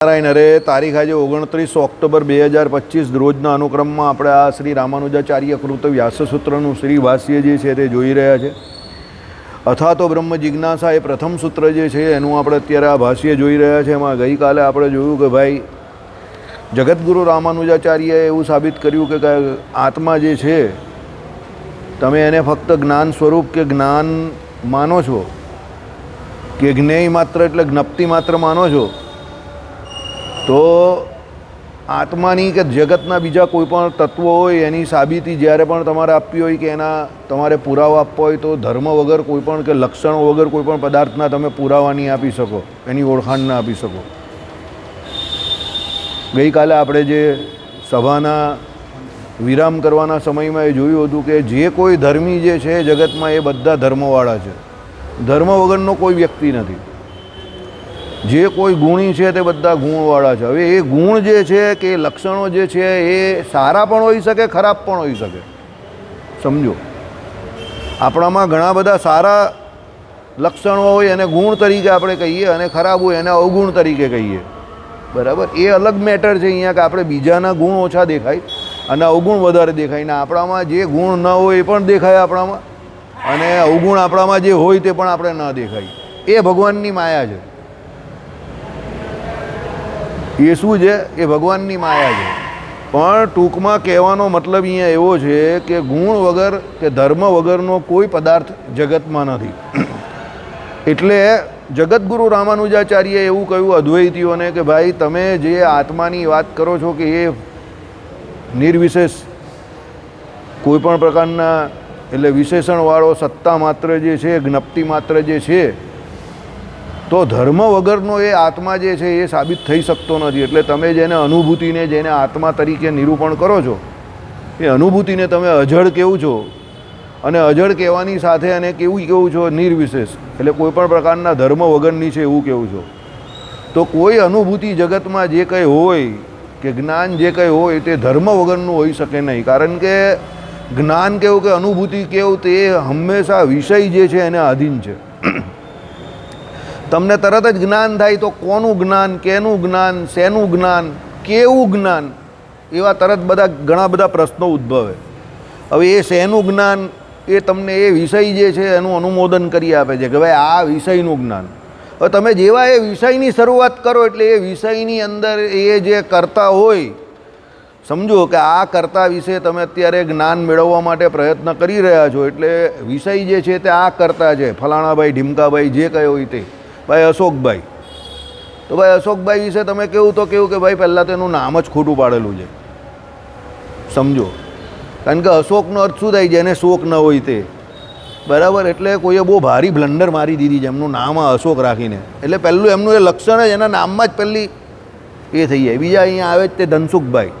નારાયણ અરે તારીખ આજે 29 ઓક્ટોબર 2025 રોજના અનુક્રમમાં આપણે આ શ્રી રામાનુજાચાર્ય કૃત વ્યાસસૂત્રનું શ્રી ભાષ્ય જે છે તે જોઈ રહ્યા છે. અથા તો બ્રહ્મ જિજ્ઞાસા એ પ્રથમ સૂત્ર જે છે એનું આપણે અત્યારે આ ભાષ્ય જોઈ રહ્યા છે. એમાં ગઈકાલે આપણે જોયું કે ભાઈ જગતગુરુ રામાનુજાચાર્યએ એવું સાબિત કર્યું કે આત્મા જે છે તમે એને ફક્ત જ્ઞાન સ્વરૂપ કે જ્ઞાન માનો છો કે જ્ઞેય માત્ર એટલે જ્ઞપ્તિ માત્ર માનો છો, તો આત્માની કે જગતના બીજા કોઈ પણ તત્વો હોય એની સાબિતી જ્યારે પણ તમારે આપવી હોય કે એના તમારે પુરાવા આપવો હોય તો ધર્મ વગર કોઈ પણ કે લક્ષણો વગર કોઈ પણ પદાર્થના તમે પુરાવા નહીં આપી શકો, એની ઓળખાણ ના આપી શકો. ગઈકાલે આપણે જે સભાના વિરામ કરવાના સમયમાં એ જોયું હતું કે જે કોઈ ધર્મી જે છે જગતમાં એ બધા ધર્મવાળા છે. ધર્મ વગરનો કોઈ વ્યક્તિ નથી. જે કોઈ ગુણી છે તે બધા ગુણવાળા છે. હવે એ ગુણ જે છે કે લક્ષણો જે છે એ સારા પણ હોઈ શકે, ખરાબ પણ હોઈ શકે. સમજો, આપણામાં ઘણા બધા સારા લક્ષણો હોય એને ગુણ તરીકે આપણે કહીએ અને ખરાબ હોય એને અવગુણ તરીકે કહીએ. બરાબર, એ અલગ મેટર છે અહીંયા કે આપણે બીજાના ગુણ ઓછા દેખાય અને અવગુણ વધારે દેખાય. ને આપણામાં જે ગુણ ન હોય એ પણ દેખાય આપણામાં, અને અવગુણ આપણામાં જે હોય તે પણ આપણે ન દેખાય. એ ભગવાનની માયા છે. એ શું છે? એ ભગવાનની માયા છે. પણ ટૂંકમાં કહેવાનો મતલબ અહીંયા એવો છે કે ગુણ વગર કે ધર્મ વગરનો કોઈ પદાર્થ જગતમાં નથી. એટલે જગતગુરુ રામાનુજાચાર્યએ એવું કહ્યું અદ્વૈતીઓને કે ભાઈ તમે જે આત્માની વાત કરો છો કે એ નિર્વિશેષ કોઈ પણ પ્રકારના એટલે વિશેષણવાળો સત્તા માત્ર જે છે, જ્ઞપ્તિ માત્ર જે છે, તો ધર્મ વગરનો એ આત્મા જે છે એ સાબિત થઈ શકતો નથી. એટલે તમે જેને અનુભૂતિને જેને આત્મા તરીકે નિરૂપણ કરો છો એ અનુભૂતિને તમે અજળ કેવું છો, અને અજળ કહેવાની સાથે અને કેવું છો? નિર્વિશેષ, એટલે કોઈ પણ પ્રકારના ધર્મ વગરની છે એવું કેવું છો. તો કોઈ અનુભૂતિ જગતમાં જે કંઈ હોય કે જ્ઞાન જે કંઈ હોય તે ધર્મ વગરનું હોઈ શકે નહીં. કારણ કે જ્ઞાન કેવું કે અનુભૂતિ કેવું તે હંમેશા વિષય જે છે એને આધીન છે. તમને તરત જ જ્ઞાન થાય તો કોનું જ્ઞાન, કેનું જ્ઞાન, શેનું જ્ઞાન, કેવું જ્ઞાન, એવા તરત ઘણા બધા પ્રશ્નો ઉદ્ભવે. હવે એ શેનું જ્ઞાન એ તમને એ વિષય જે છે એનું અનુમોદન કરી આપે છે કે ભાઈ આ વિષયનું જ્ઞાન. હવે તમે જેવા એ વિષયની શરૂઆત કરો એટલે એ વિષયની અંદર એ જે કરતા હોય, સમજો કે આ કર્તા વિશે તમે અત્યારે જ્ઞાન મેળવવા માટે પ્રયત્ન કરી રહ્યા છો, એટલે વિષય જે છે તે આ કર્તા છે, ફલાણાભાઈ, ઢીમકાભાઈ, જે કંઈ હોય તે, ભાઈ અશોકભાઈ. તો ભાઈ અશોકભાઈ વિશે તમે કેવું તો કેવું કે ભાઈ પહેલાં તો એનું નામ જ ખોટું પાડેલું છે. સમજો, કારણ કે અશોકનો અર્થ શું થાય? જેને શોક ન હોય તે. બરાબર, એટલે કોઈએ બહુ ભારી બ્લન્ડર મારી દીધી છે એમનું નામ અશોક રાખીને. એટલે પહેલું એમનું એ લક્ષણ જ એના નામમાં જ પહેલી એ થઈ જાય. બીજા અહીંયા આવે જ તે ધનસુખભાઈ.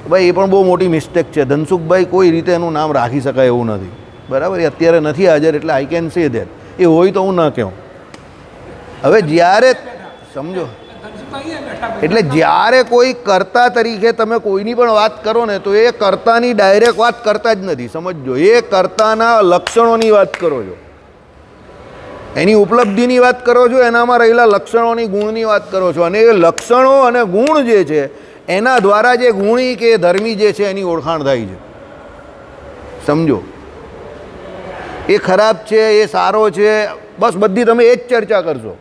ભાઈ એ પણ બહુ મોટી મિસ્ટેક છે. ધનસુખભાઈ કોઈ રીતે એનું નામ રાખી શકાય એવું નથી. બરાબર, એ અત્યારે નથી હાજર એટલે આઈ કેન સે ધેટ. એ હોય તો હું ન કહું. હવે જ્યારે સમજો, એટલે જ્યારે કોઈ કર્તા તરીકે તમે કોઈની પણ વાત કરો ને તો એ કર્તાની ડાયરેક્ટ વાત કરતા જ નથી. સમજો, એ કર્તાના લક્ષણોની વાત કરો છો, એની ઉપલબ્ધિની વાત કરો છો, એનામાં રહેલા લક્ષણોની ગુણની વાત કરો છો. અને એ લક્ષણો અને ગુણ જે છે એના દ્વારા જે ગુણી કે ધર્મી જે છે એની ઓળખાણ થાય છે. સમજો, એ ખરાબ છે, એ સારો છે, બસ બધી તમે એ જ ચર્ચા કરશો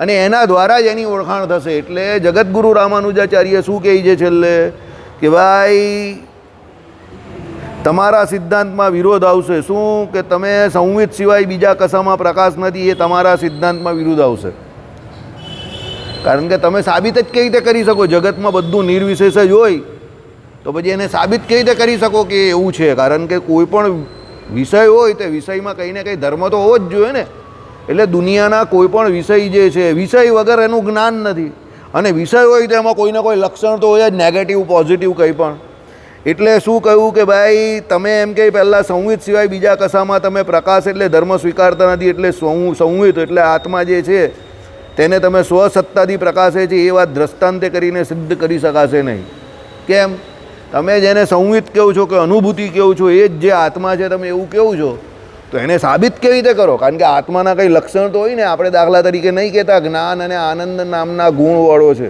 અને એના દ્વારા જ એની ઓળખાણ થશે. એટલે જગતગુરુ રામાનુજાચાર્ય શું કહે છે છેલ્લે કે ભાઈ તમારા સિદ્ધાંતમાં વિરોધ આવશે. શું કે તમે સંવિત સિવાય બીજા કશામાં પ્રકાશ નથી, એ તમારા સિદ્ધાંતમાં વિરોધ આવશે. કારણ કે તમે સાબિત જ કેવી રીતે કરી શકો? જગતમાં બધું નિર્વિશેષ જ હોય તો પછી એને સાબિત કેવી રીતે કરી શકો કે એવું છે? કારણ કે કોઈ પણ વિષય હોય તે વિષયમાં કંઈ ને કંઈ ધર્મ તો હોવો જ જોઈએ ને. એટલે દુનિયાના કોઈ પણ વિષય જે છે, વિષય વગર એનું જ્ઞાન નથી, અને વિષય હોય તો એમાં કોઈને કોઈ લક્ષણ તો હોય જ, નેગેટિવ, પોઝિટિવ કંઈ પણ. એટલે શું કહ્યું કે ભાઈ તમે એમ કે પહેલાં સંવિત સિવાય બીજા કશામાં તમે પ્રકાશ એટલે ધર્મ સ્વીકારતા નથી, એટલે સંવિત એટલે આત્મા જે છે તેને તમે સ્વસત્તાથી પ્રકાશે છે એ વાત દ્રષ્ટાંતે કરીને સિદ્ધ કરી શકાશે નહીં. કેમ? તમે જેને સંવિત કહો છો કે અનુભૂતિ કહો છો એ જ જે આત્મા છે તમે એવું કહો છો, તો એને સાબિત કેવી રીતે કરો? કારણ કે આત્માના કંઈ લક્ષણ તો હોય ને. આપણે દાખલા તરીકે નહીં કહેતા જ્ઞાન અને આનંદ નામના ગુણવાળો છે,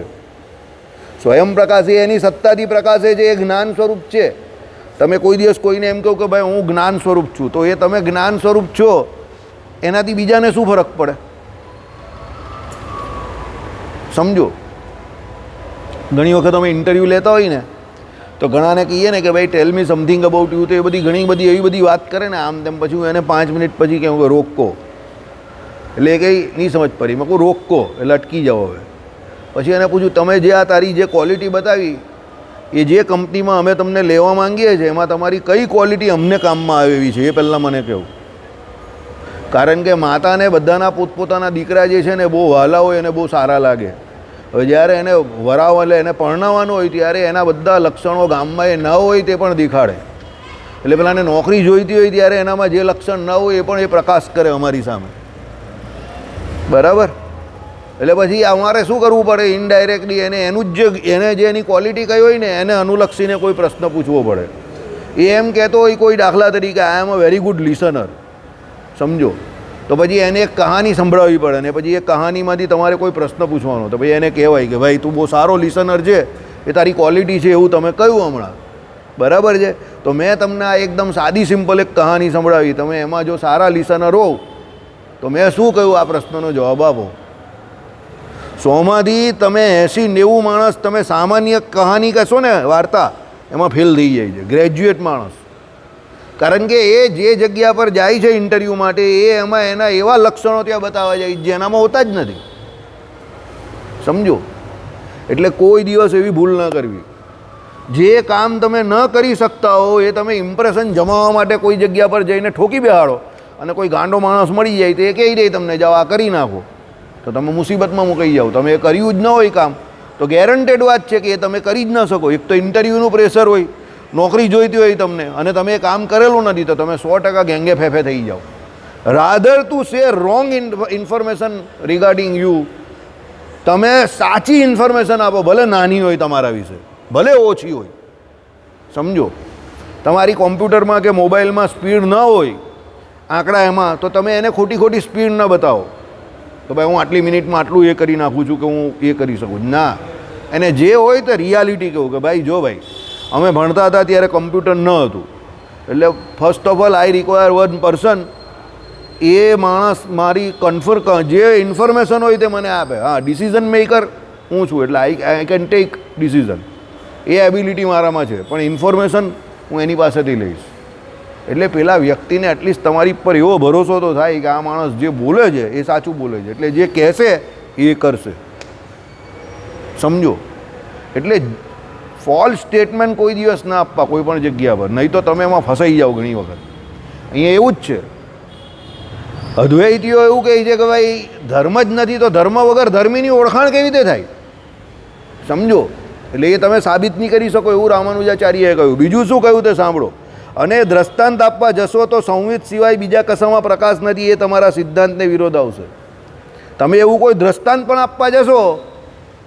સ્વયં પ્રકાશ એ એની સત્તાથી પ્રકાશે છે, એ જ્ઞાન સ્વરૂપ છે. તમે કોઈ દિવસ કોઈને એમ કહો કે ભાઈ હું જ્ઞાન સ્વરૂપ છું, તો એ તમે જ્ઞાન સ્વરૂપ છો એનાથી બીજાને શું ફરક પડે? સમજો. ઘણી વખત અમે ઇન્ટરવ્યૂ લેતા હોય ને તો ઘણાને કહીએ ને કે ભાઈ ટેલ મી સમથિંગ અબાઉટ યુ, તો એ બધી ઘણી બધી એવી બધી વાત કરે ને આમ તેમ, પછી હું એને 5 મિનિટ પછી કહું કે રોકો, એટલે એ કંઈ નહીં સમજ પડી. મેં કહું રોકો એટલે અટકી જાઓ. હવે પછી એને પૂછ્યું તમે જે આ તારી જે ક્વોલિટી બતાવી એ જે કંપનીમાં અમે તમને લેવા માંગીએ છીએ એમાં તમારી કઈ ક્વોલિટી અમને કામમાં આવે એવી છે એ પહેલાં મને કહું. કારણ કે માતાને બધાના પોતપોતાના દીકરા જે છે ને બહુ વહાલા હોય અને બહુ સારા લાગે. હવે જ્યારે એને વરાવ એટલે એને પરણાવવાનું હોય ત્યારે એના બધા લક્ષણો ગામમાં એ ન હોય તે પણ દેખાડે. એટલે પેલાને નોકરી જોઈતી હોય ત્યારે એનામાં જે લક્ષણ ન હોય એ પણ એ પ્રકાશ કરે અમારી સામે. બરાબર? એટલે પછી અમારે શું કરવું પડે? ઇનડાયરેક્ટલી એને એનું જ એને જે એની ક્વોલિટી કઈ હોય ને એને અનુલક્ષીને કોઈ પ્રશ્ન પૂછવો પડે. એ એમ કહેતો હોય કોઈ દાખલા તરીકે આઈ એમ અ વેરી ગુડ લિસનર, સમજો, તો પછી એને એક કહાની સંભળાવવી પડે ને પછી એ કહાનીમાંથી તમારે કોઈ પ્રશ્ન પૂછવાનો, તો પછી એને કહેવાય કે ભાઈ તું બહુ સારો લિસનર છે, એ તારી ક્વોલિટી છે એવું તમે કહ્યું હમણાં. બરાબર છે? તો મેં તમને આ એકદમ સાદી સિમ્પલ એક કહાની સંભળાવી, તમે એમાં જો સારા લિસનર હો તો મેં શું કહ્યું આ પ્રશ્નનો જવાબ આપો. 100માંથી તમે 80-90 માણસ તમે સામાન્ય કહાની કહેશો ને વાર્તા, એમાં ફેલ થઈ જાય છે ગ્રેજ્યુએટ માણસ. કારણ કે એ જે જગ્યા પર જાય છે ઇન્ટરવ્યૂ માટે એ એમાં એના એવા લક્ષણો ત્યાં બતાવવા જાય જેનામાં હોતા જ નથી. સમજો. એટલે કોઈ દિવસ એવી ભૂલ ન કરવી. જે કામ તમે ન કરી શકતા હો એ તમે ઇમ્પ્રેશન જમાવવા માટે કોઈ જગ્યા પર જઈને ઠોકી બેહાડો અને કોઈ ગાંડો માણસ મળી જાય તો એ કહી દે તમને જાઓ આ કરી નાખો, તો તમે મુસીબતમાં મુકાઈ જાઓ. તમે એ કર્યું જ ન હોય કામ તો ગેરંટેડ વાત છે કે એ તમે કરી જ ન શકો. એક તો ઇન્ટરવ્યૂનું પ્રેશર હોય, નોકરી જોઈતી હોય તમને, અને તમે એ કામ કરેલું નથી તો તમે 100% ગેંગે ફેફે થઈ જાઓ. Rather two share wrong information regarding you. તમે સાચી ઇન્ફોર્મેશન આપો, ભલે નાની હોય તમારા વિશે, ભલે ઓછી હોય. સમજો. તમારી કોમ્પ્યુટરમાં કે મોબાઈલમાં સ્પીડ ન હોય આંકડા એમાં, તો તમે એને ખોટી ખોટી સ્પીડ ન બતાવો તો ભાઈ હું આટલી મિનિટમાં આટલું એ કરી નાખું છું કે હું એ કરી શકું. ના, એને જે હોય તો રિયાલિટી કહું કે ભાઈ જો ભાઈ અમે ભણતા હતા ત્યારે કમ્પ્યુટર ન હતું, એટલે first of all I require one person. એ માણસ મારી જે ઇન્ફોર્મેશન હોય તે મને આપે. હા, ડિસિઝન મેકર હું છું, એટલે I can take decision, A ability મારામાં છે, પણ ઇન્ફોર્મેશન હું એની પાસેથી લઈશ. એટલે પેલા વ્યક્તિને એટલીસ્ટ તમારી પર એવો ભરોસો તો થાય કે આ માણસ જે બોલે છે એ સાચું બોલે છે, એટલે જે કહેશે એ કરશે. સમજો. એટલે ફોલ્સ સ્ટેટમેન્ટ કોઈ દિવસ ના આપવા કોઈ પણ જગ્યા પર, નહીં તો તમે એમાં ફસાઈ જાઓ ઘણી વખત. અહીંયા એવું જ છે. અદ્વૈતીઓ એવું કહે છે કે ભાઈ ધર્મ જ નથી તો ધર્મ વગર ધર્મીની ઓળખાણ કેવી રીતે થાય? સમજો. એટલે એ તમે સાબિત નહીં કરી શકો એવું રામાનુજાચાર્યએ કહ્યું. બીજું શું કહ્યું તે સાંભળો. અને દ્રષ્ટાંત આપવા જશો તો સંવિત સિવાય બીજા કશામાં પ્રકાશ નથી, એ તમારા સિદ્ધાંતને વિરોધ આવશે. તમે એવું કોઈ દ્રષ્ટાંત પણ આપવા જશો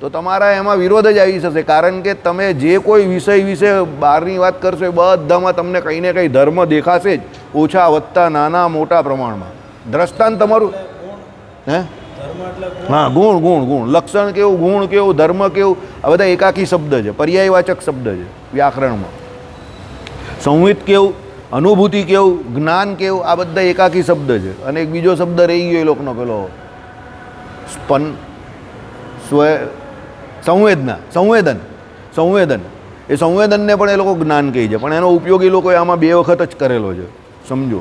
તો તમારા એમાં વિરોધ જ આવી જશે. કારણ કે તમે જે કોઈ વિષય વિશે બહારની વાત કરશો એ બધામાં તમને કંઈ ને કંઈ ધર્મ દેખાશે જ, ઓછા વત્તા નાના મોટા પ્રમાણમાં. દ્રષ્ટાંત તમારું હે હા, ગુણ ગુણ ગુણ, લક્ષણ કેવું, ગુણ કેવું, ધર્મ કેવું, આ બધા એકાકી શબ્દ છે, પર્યાયવાચક શબ્દ છે વ્યાકરણમાં. સંવિત કેવું, અનુભૂતિ કેવું, જ્ઞાન કેવું, આ બધા એકાકી શબ્દ છે. અને એક બીજો શબ્દ રહી ગયો એ લોકોનો પેલો સંવેદન. એ સંવેદનને પણ એ લોકો જ્ઞાન કહે છે, પણ એનો ઉપયોગ એ લોકોએ આમાં 2 વખત જ કરેલો છે. સમજો.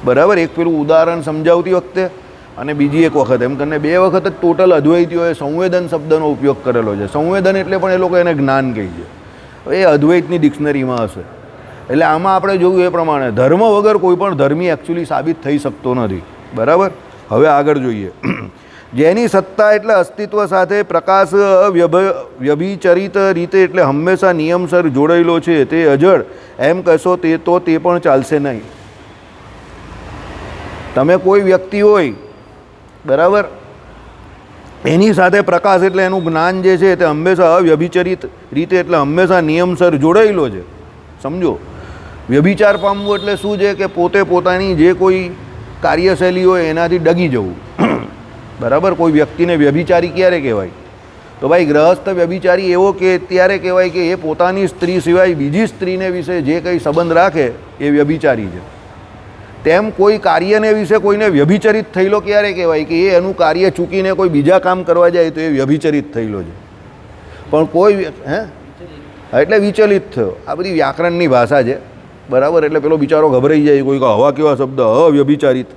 બરાબર? એક પેલું ઉદાહરણ સમજાવતી વખતે અને બીજી એક વખત, એમ કરીને 2 વખત જ ટોટલ અદ્વૈતીઓએ સંવેદન શબ્દનો ઉપયોગ કરેલો છે. સંવેદન એટલે પણ એ લોકો એને જ્ઞાન કહે છે. એ અદ્વૈતની ડિક્શનરીમાં હશે. એટલે આમાં આપણે જોયું એ પ્રમાણે ધર્મ વગર કોઈ પણ ધર્મી એકચ્યુઅલી સાબિત થઈ શકતો નથી. બરાબર? હવે આગળ જોઈએ. જેની સત્તા એટલે અસ્તિત્વ સાથે પ્રકાશ વ્યભિચરિત રીતે એટલે હંમેશા નિયમસર જોડાયેલો છે, તે અજળ એમ કહેશો તે તો તે પણ ચાલશે નહીં. તમે કોઈ વ્યક્તિ હોય, બરાબર, એની સાથે પ્રકાશ એટલે એનું જ્ઞાન જે છે તે હંમેશા અવ્યભિચરિત રીતે એટલે હંમેશા નિયમસર જોડાયેલો છે. સમજો. વ્યભિચાર પામવું એટલે શું છે કે પોતે પોતાની જે કોઈ કાર્યશૈલી હોય એનાથી ડગી જવું. બરાબર? કોઈ વ્યક્તિને વ્યભિચારી ક્યારે કહેવાય? તો ભાઈ ગ્રહસ્થ વ્યભિચારી એવો કે ત્યારે કહેવાય કે એ પોતાની સ્ત્રી સિવાય બીજી સ્ત્રીને વિશે જે કંઈ સંબંધ રાખે એ વ્યભિચારી છે. તેમ કોઈ કાર્યને વિશે કોઈને વ્યભિચરિત થયેલો ક્યારે કહેવાય કે એ એનું કાર્ય ચૂકીને કોઈ બીજા કામ કરવા જાય તો એ વ્યભિચરિત થયેલો છે. પણ કોઈ એટલે વિચલિત થયો. આ બધી વ્યાકરણની ભાષા છે, બરાબર. એટલે પેલો બિચારો ગભરાઈ જાય, કોઈ હવા કેવા શબ્દ અવ્યભિચારિત.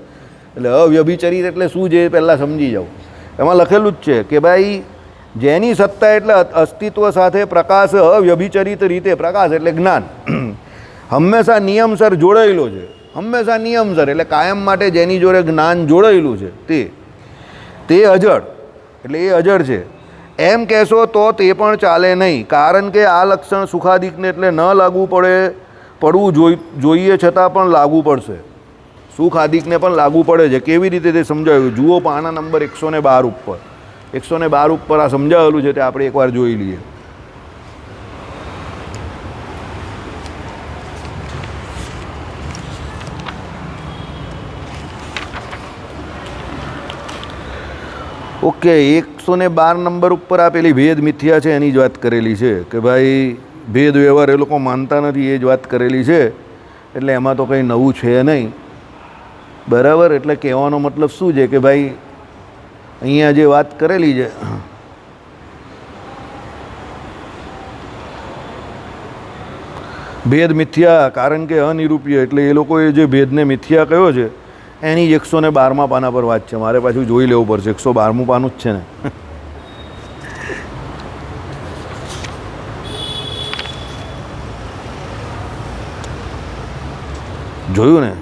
એટલે અવ્યભિચરિત એટલે શું છે એ પહેલાં સમજી જાઓ. એમાં લખેલું જ છે કે ભાઈ જેની સત્તા એટલે અસ્તિત્વ સાથે પ્રકાશ અવ્યભિચરિત રીતે, પ્રકાશ એટલે જ્ઞાન, હંમેશા નિયમસર જોડાયેલો છે. હંમેશા નિયમસર એટલે કાયમ માટે જેની જોડે જ્ઞાન જોડાયેલું છે તે અજળ, એટલે એ અજળ છે એમ કહેશો તો તે પણ ચાલે નહીં. કારણ કે આ લક્ષણ સુખાદિકને એટલે ન લાગુ પડવું જોઈએ છતાં પણ લાગુ પડશે. સુખાદિકને પણ લાગુ પડે છે. કેવી રીતે તે સમજાવ્યું જુઓ પાના નંબર 112 ઉપર. 112 ઉપર આ સમજાવેલું છે તે આપણે એકવાર જોઈ લઈએ. ઓકે, 112 નંબર ઉપર આ પેલી ભેદ મિથ્યા છે એની જ વાત કરેલી છે કે ભાઈ ભેદ વ્યવહાર એ લોકો માનતા નથી, એ જ વાત કરેલી છે. એટલે એમાં તો કંઈ નવું છે નહીં, બરાબર. એટલે કહેવાનો મતલબ શું છે કે ભાઈ અહીંયા જે વાત કરેલી છે ભેદ મિથ્યા, કારણ કે અનિરૂપ્ય, એટલે એ લોકોએ જે ભેદને મિથ્યા કયો છે એની 112મા પાના પર વાત છે. મારે પાછું જોઈ લેવું પડશે. 112મું પાનું જ છે ને. જોયું ને,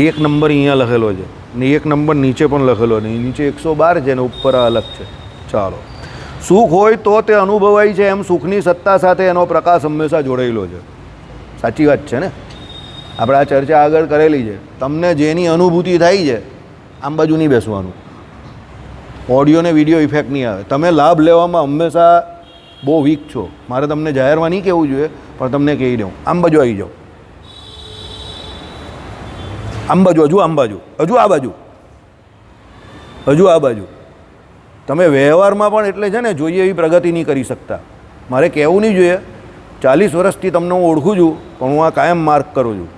1 નંબર અહીંયા લખેલો છે ને 1 નંબર નીચે પણ લખેલો નહીં. નીચે 112 છે ને ઉપર અલગ છે. ચાલો, સુખ હોય તો તે અનુભવાય છે એમ સુખની સત્તા સાથે એનો પ્રકાશ હંમેશા જોડાયેલો છે. સાચી વાત છે ને. આપણે આ ચર્ચા આગળ કરેલી છે. તમને જેની અનુભૂતિ થાય છે આમ બાજુ નહીં બેસવાનું. ઓડિયો ને વિડીયો ઇફેક્ટ નહીં આવે. તમે લાભ લેવામાં હંમેશા બહુ વીક છો. મારે તમને જાહેરમાં નહીં કહેવું જોઈએ પણ તમને કહી દઉં. આમ બાજુ આવી જાઓ. આમ બાજુ, હજુ આમ બાજુ, હજુ આ બાજુ, હજુ આ બાજુ. તમે વ્યવહારમાં પણ એટલે છે ને જોઈએ એવી પ્રગતિ નહીં કરી શકતા. મારે કહેવું નહીં જોઈએ. 40 વર્ષથી તમને હું ઓળખું છું પણ હું આ કાયમ માર્ક કરું છું.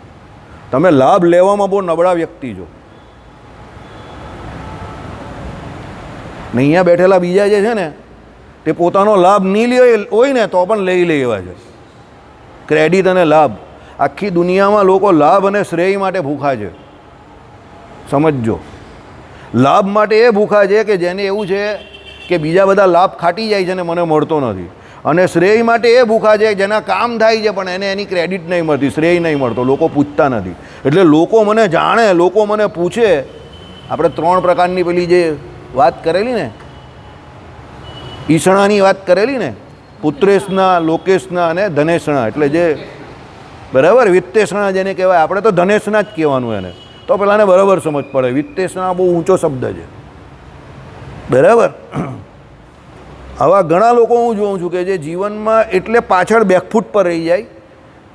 તમે લાભ લેવામાં બહુ નબળા વ્યક્તિ છો. ને અહીંયા બેઠેલા બીજા જે છે ને તે પોતાનો લાભ નહીં લે હોય ને તો પણ લઈ લે એવા છે. ક્રેડિટ અને લાભ, આખી દુનિયામાં લોકો લાભ અને શ્રેય માટે ભૂખા છે. સમજજો, લાભ માટે એ ભૂખા છે કે જેને એવું છે કે બીજા બધા લાભ ખાટી જાય છે ને મને મળતો નથી. અને શ્રેય માટે એ ભૂખા છે જેના કામ થાય છે પણ એને એની ક્રેડિટ નહીં મળતી, શ્રેય નહીં મળતો. લોકો પૂછતા નથી. એટલે લોકો મને જાણે, લોકો મને પૂછે. આપણે 3 પ્રકારની પેલી જે વાત કરેલી ને, ઈષણાની વાત કરેલી ને, પુત્રેશના, લોકેશના અને ધનેશના. એટલે જે બરાબર વિત્તેષણા જેને કહેવાય, આપણે તો ધનેશના જ કહેવાનું એને. તો પેલાને બરાબર સમજ પડે. વિત્તેષણા બહુ ઊંચો શબ્દ છે, બરાબર. આવા ઘણા લોકો હું જોઉં છું કે જે જીવનમાં એટલે પાછળ બેકફૂટ પર રહી જાય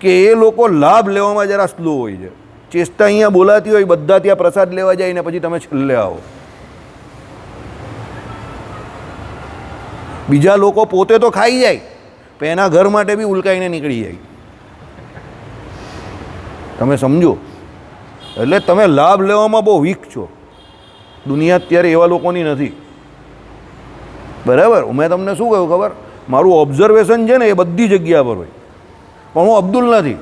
કે એ લોકો લાભ લેવામાં જરા સ્લો હોય છે. ચેષ્ટા અહીંયા બોલાતી હોય, બધા ત્યાં પ્રસાદ લેવા જાય ને પછી તમે છેલ્લે આવો. બીજા લોકો પોતે તો ખાઈ જાય પણ એના ઘર માટે બી ઉલકાઈને નીકળી જાય. તમે સમજો. એટલે તમે લાભ લેવામાં બહુ વીક છો. દુનિયા અત્યારે એવા લોકોની નથી, બરાબર. મેં તમને શું કહ્યું ખબર? મારું ઓબ્ઝર્વેશન છે ને એ બધી જગ્યા પર હોય પણ હું અબ્દુલ નથી.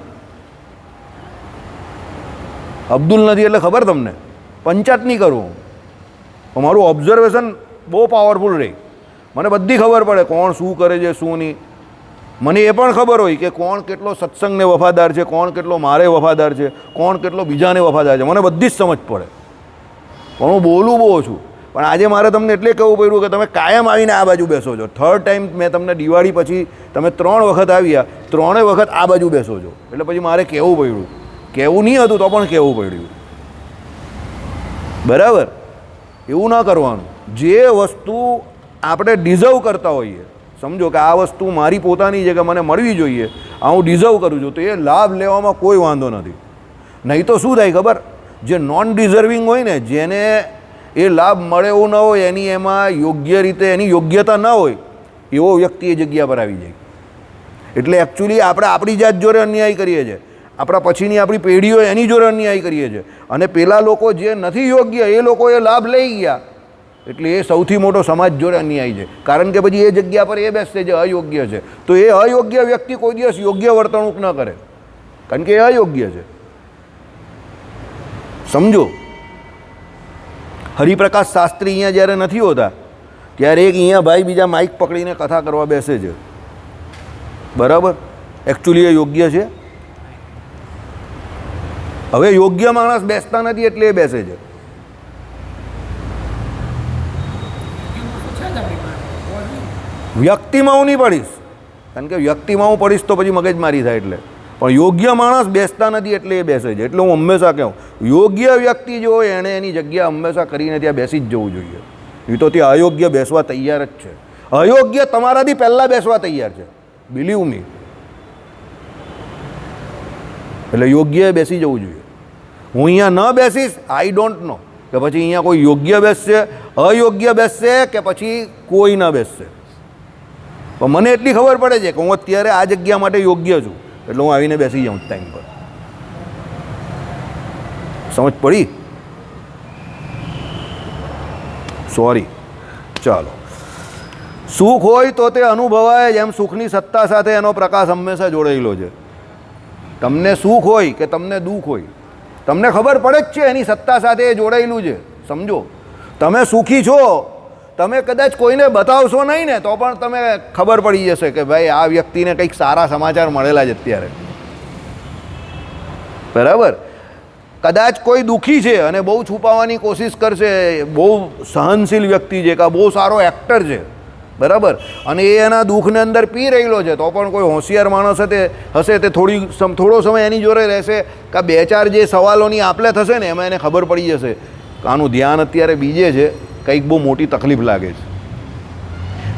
અબ્દુલ નથી એટલે ખબર તમને, પંચાત નહીં કરું હું. મારું ઓબ્ઝર્વેશન બહુ પાવરફુલ રહી. મને બધી ખબર પડે કોણ શું કરે છે શું નહીં. મને એ પણ ખબર હોય કે કોણ કેટલો સત્સંગને વફાદાર છે, કોણ કેટલો મારે વફાદાર છે, કોણ કેટલો બીજાને વફાદાર છે. મને બધી જ સમજ પડે પણ હું બોલું બહુ છું. પણ આજે મારે તમને એટલે કહેવું પડ્યું કે તમે કાયમ આવીને આ બાજુ બેસો છો. 3rd ટાઈમ મેં તમને દિવાળી પછી તમે 3 વખત આવ્યા, 3 વખત આ બાજુ બેસો છો. એટલે પછી મારે કહેવું પડ્યું. કહેવું નહીં હતું તો પણ કહેવું પડ્યું, બરાબર. એવું ના કરવાનું. જે વસ્તુ આપણે ડિઝર્વ કરતા હોઈએ, સમજો કે આ વસ્તુ મારી પોતાની છે કે મને મળવી જોઈએ, આ હું ડિઝર્વ કરું છું, તો એ લાભ લેવામાં કોઈ વાંધો નથી. નહીં તો શું થાય ખબર? જે નોન ડિઝર્વિંગ હોય ને, જેને એ લાભ મળે એવું ન હોય, એની એમાં યોગ્ય રીતે એની યોગ્યતા ન હોય, એવો વ્યક્તિ એ જગ્યા પર આવી જાય. એટલે એકચ્યુઅલી આપણે આપણી જાત જોડે અન્યાય કરીએ છીએ, આપણા પછીની આપણી પેઢીઓ એની જોડે અન્યાય કરીએ છીએ, અને પેલા લોકો જે નથી યોગ્ય એ લોકો એ લાભ લઈ ગયા, એટલે એ સૌથી મોટો સમાજ જોડે અન્યાય છે. કારણ કે પછી એ જગ્યા પર એ બેસશે જે અયોગ્ય છે, તો એ અયોગ્ય વ્યક્તિ કોઈ દિવસ યોગ્ય વર્તણૂક ન કરે, કારણ કે એ અયોગ્ય છે. સમજો. હરિપ્રકાશ શાસ્ત્રી અહીંયા જ્યારે નથી હોતા ત્યારે એક અહીંયા ભાઈ બીજા માઇક પકડીને કથા કરવા બેસે છે, બરાબર? એકચ્યુઅલી એ યોગ્ય છે? હવે યોગ્ય માણસ બેસતા નથી એટલે એ બેસે છે. વ્યક્તિમાં હું નહીં પડીશ, કારણ કે વ્યક્તિમાં હું પડીશ તો પછી મગજમારી થાય, એટલે પણ યોગ્ય માણસ બેસતા નથી એટલે એ બેસે છે. એટલે હું હંમેશા કહું, યોગ્ય વ્યક્તિ જો હોય એણે એની જગ્યા હંમેશા કરીને ત્યાં બેસી જ જવું જોઈએ. એ તો ત્યાં અયોગ્ય બેસવા તૈયાર જ છે. અયોગ્ય તમારાથી પહેલાં બેસવા તૈયાર છે, બિલીવ મી. એટલે યોગ્ય બેસી જવું જોઈએ. હું અહીંયા ન બેસીશ, આઈ ડોન્ટ નો કે પછી અહીંયા કોઈ યોગ્ય બેસશે, અયોગ્ય બેસશે કે પછી કોઈ ન બેસશે, પણ મને એટલી ખબર પડે છે કે હું અત્યારે આ જગ્યા માટે યોગ્ય છું, એટલે હું આવીને બેસી જાઉં ટાઈમ પર. સમજ પડી? સોરી. ચાલો. સુખ હોય તો તે અનુભવાય, જેમ સુખની સત્તા સાથે એનો પ્રકાશ હંમેશા જોડાયેલો છે. તમને સુખ હોય કે તમને દુઃખ હોય, તમને ખબર પડે જ છે એની સત્તા સાથે એ જોડાયેલું છે. સમજો. તમે સુખી છો, તમે કદાચ કોઈને બતાવશો નહીં ને તો પણ તમે ખબર પડી જશે કે ભાઈ આ વ્યક્તિને કંઈક સારા સમાચાર મળેલા છે અત્યારે, બરાબર? કદાચ કોઈ દુઃખી છે અને બહુ છુપાવવાની કોશિશ કરશે, બહુ સહનશીલ વ્યક્તિ છે કે બહુ સારો એક્ટર છે, બરાબર, અને એ એના દુઃખને અંદર પી રહેલો છે, તો પણ કોઈ હોશિયાર માણસ હશે તે થોડો સમય એની જોડે રહેશે કે બે ચાર જે સવાલોની આપલે થશે ને એમાં એને ખબર પડી જશે કે આનું ધ્યાન અત્યારે બીજે છે, કંઈક બહુ મોટી તકલીફ લાગે છે.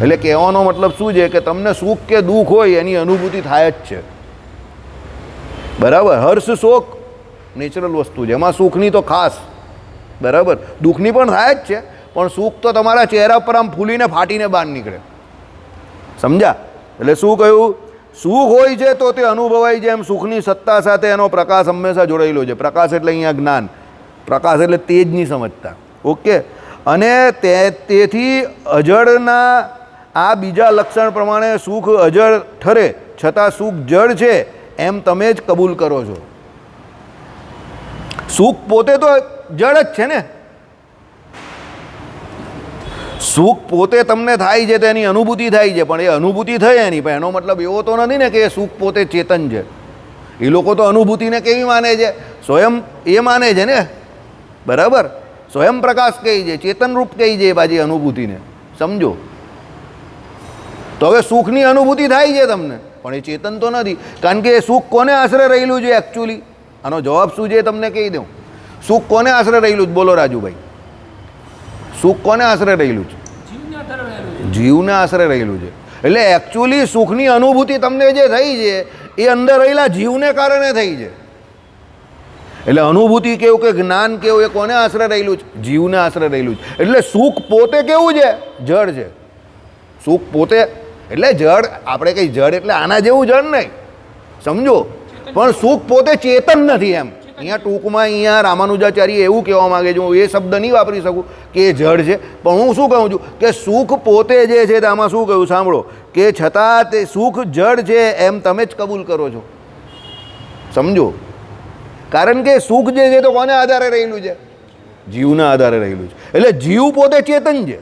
એટલે કહેવાનો મતલબ શું છે કે તમને સુખ કે દુઃખ હોય એની અનુભૂતિ થાય જ છે, બરાબર? હર્ષ શોક નેચરલ વસ્તુ છે, એમાં સુખની તો ખાસ, બરાબર, દુઃખની પણ થાય જ છે, પણ સુખ તો તમારા ચહેરા પર આમ ફૂલીને ફાટીને બહાર નીકળે. સમજ્યા? એટલે શું કહ્યું? સુખ હોય છે તો તે અનુભવાય છે, એમ સુખની સત્તા સાથે એનો પ્રકાશ હંમેશા જોડાયેલો છે. પ્રકાશ એટલે અહીંયા જ્ઞાન, પ્રકાશ એટલે તેજ નહીં સમજતા, ઓકે? અને તેથી અજળના આ બીજા લક્ષણ પ્રમાણે સુખ અજળ ઠરે છતાં સુખ જળ છે એમ તમે જ કબૂલ કરો છો. સુખ પોતે તો જળ જ છે ને, સુખ પોતે તમને થાય છે તેની અનુભૂતિ થાય છે, પણ એ અનુભૂતિ થઈ એની, પણ એનો મતલબ એવો તો નથી ને કે સુખ પોતે ચેતન છે. એ લોકો તો અનુભૂતિને કેવી માને છે? સ્વયં એ માને છે ને, બરાબર? સ્વયં પ્રકાશ કહી છે, ચેતન રૂપ કહી છે એ બાજી અનુભૂતિને. સમજો. તો હવે સુખની અનુભૂતિ થાય છે તમને, પણ એ ચેતન તો નથી, કારણ કે એ સુખ કોને આશરે રહેલું છે એકચ્યુઅલી? આનો જવાબ શું છે તમને કહી દઉં. સુખ કોને આશરે રહેલું છે? બોલો રાજુભાઈ. સુખ કોને આશરે રહેલું છે? જીવને આશરે રહેલું છે. એટલે એકચ્યુઅલી સુખની અનુભૂતિ તમને જે થઈ છે એ અંદર રહેલા જીવને કારણે થઈ છે. એટલે અનુભૂતિ કેવું કે જ્ઞાન કેવું એ કોને આશરે રહેલું છે? જીવને આશરે રહેલું છે. એટલે સુખ પોતે કેવું છે? જળ છે. સુખ પોતે એટલે જળ, આપણે કંઈ જળ એટલે આના જેવું જળ નહીં, સમજો, પણ સુખ પોતે ચેતન નથી એમ. અહીંયા ટૂંકમાં અહીંયા રામાનુજાચાર્ય એવું કહેવા માગે છે, હું એ શબ્દ નહીં વાપરી શકું કે એ જળ છે, પણ હું શું કહું છું કે સુખ પોતે જે છે આમાં શું કહ્યું સાંભળો, કે છતાં તે સુખ જળ છે એમ તમે જ કબૂલ કરો છો. સમજો. કારણ કે સુખ જે છે તો કોને આધારે રહેલું છે? જીવના આધારે રહેલું છે. એટલે જીવ પોતે ચેતન છે,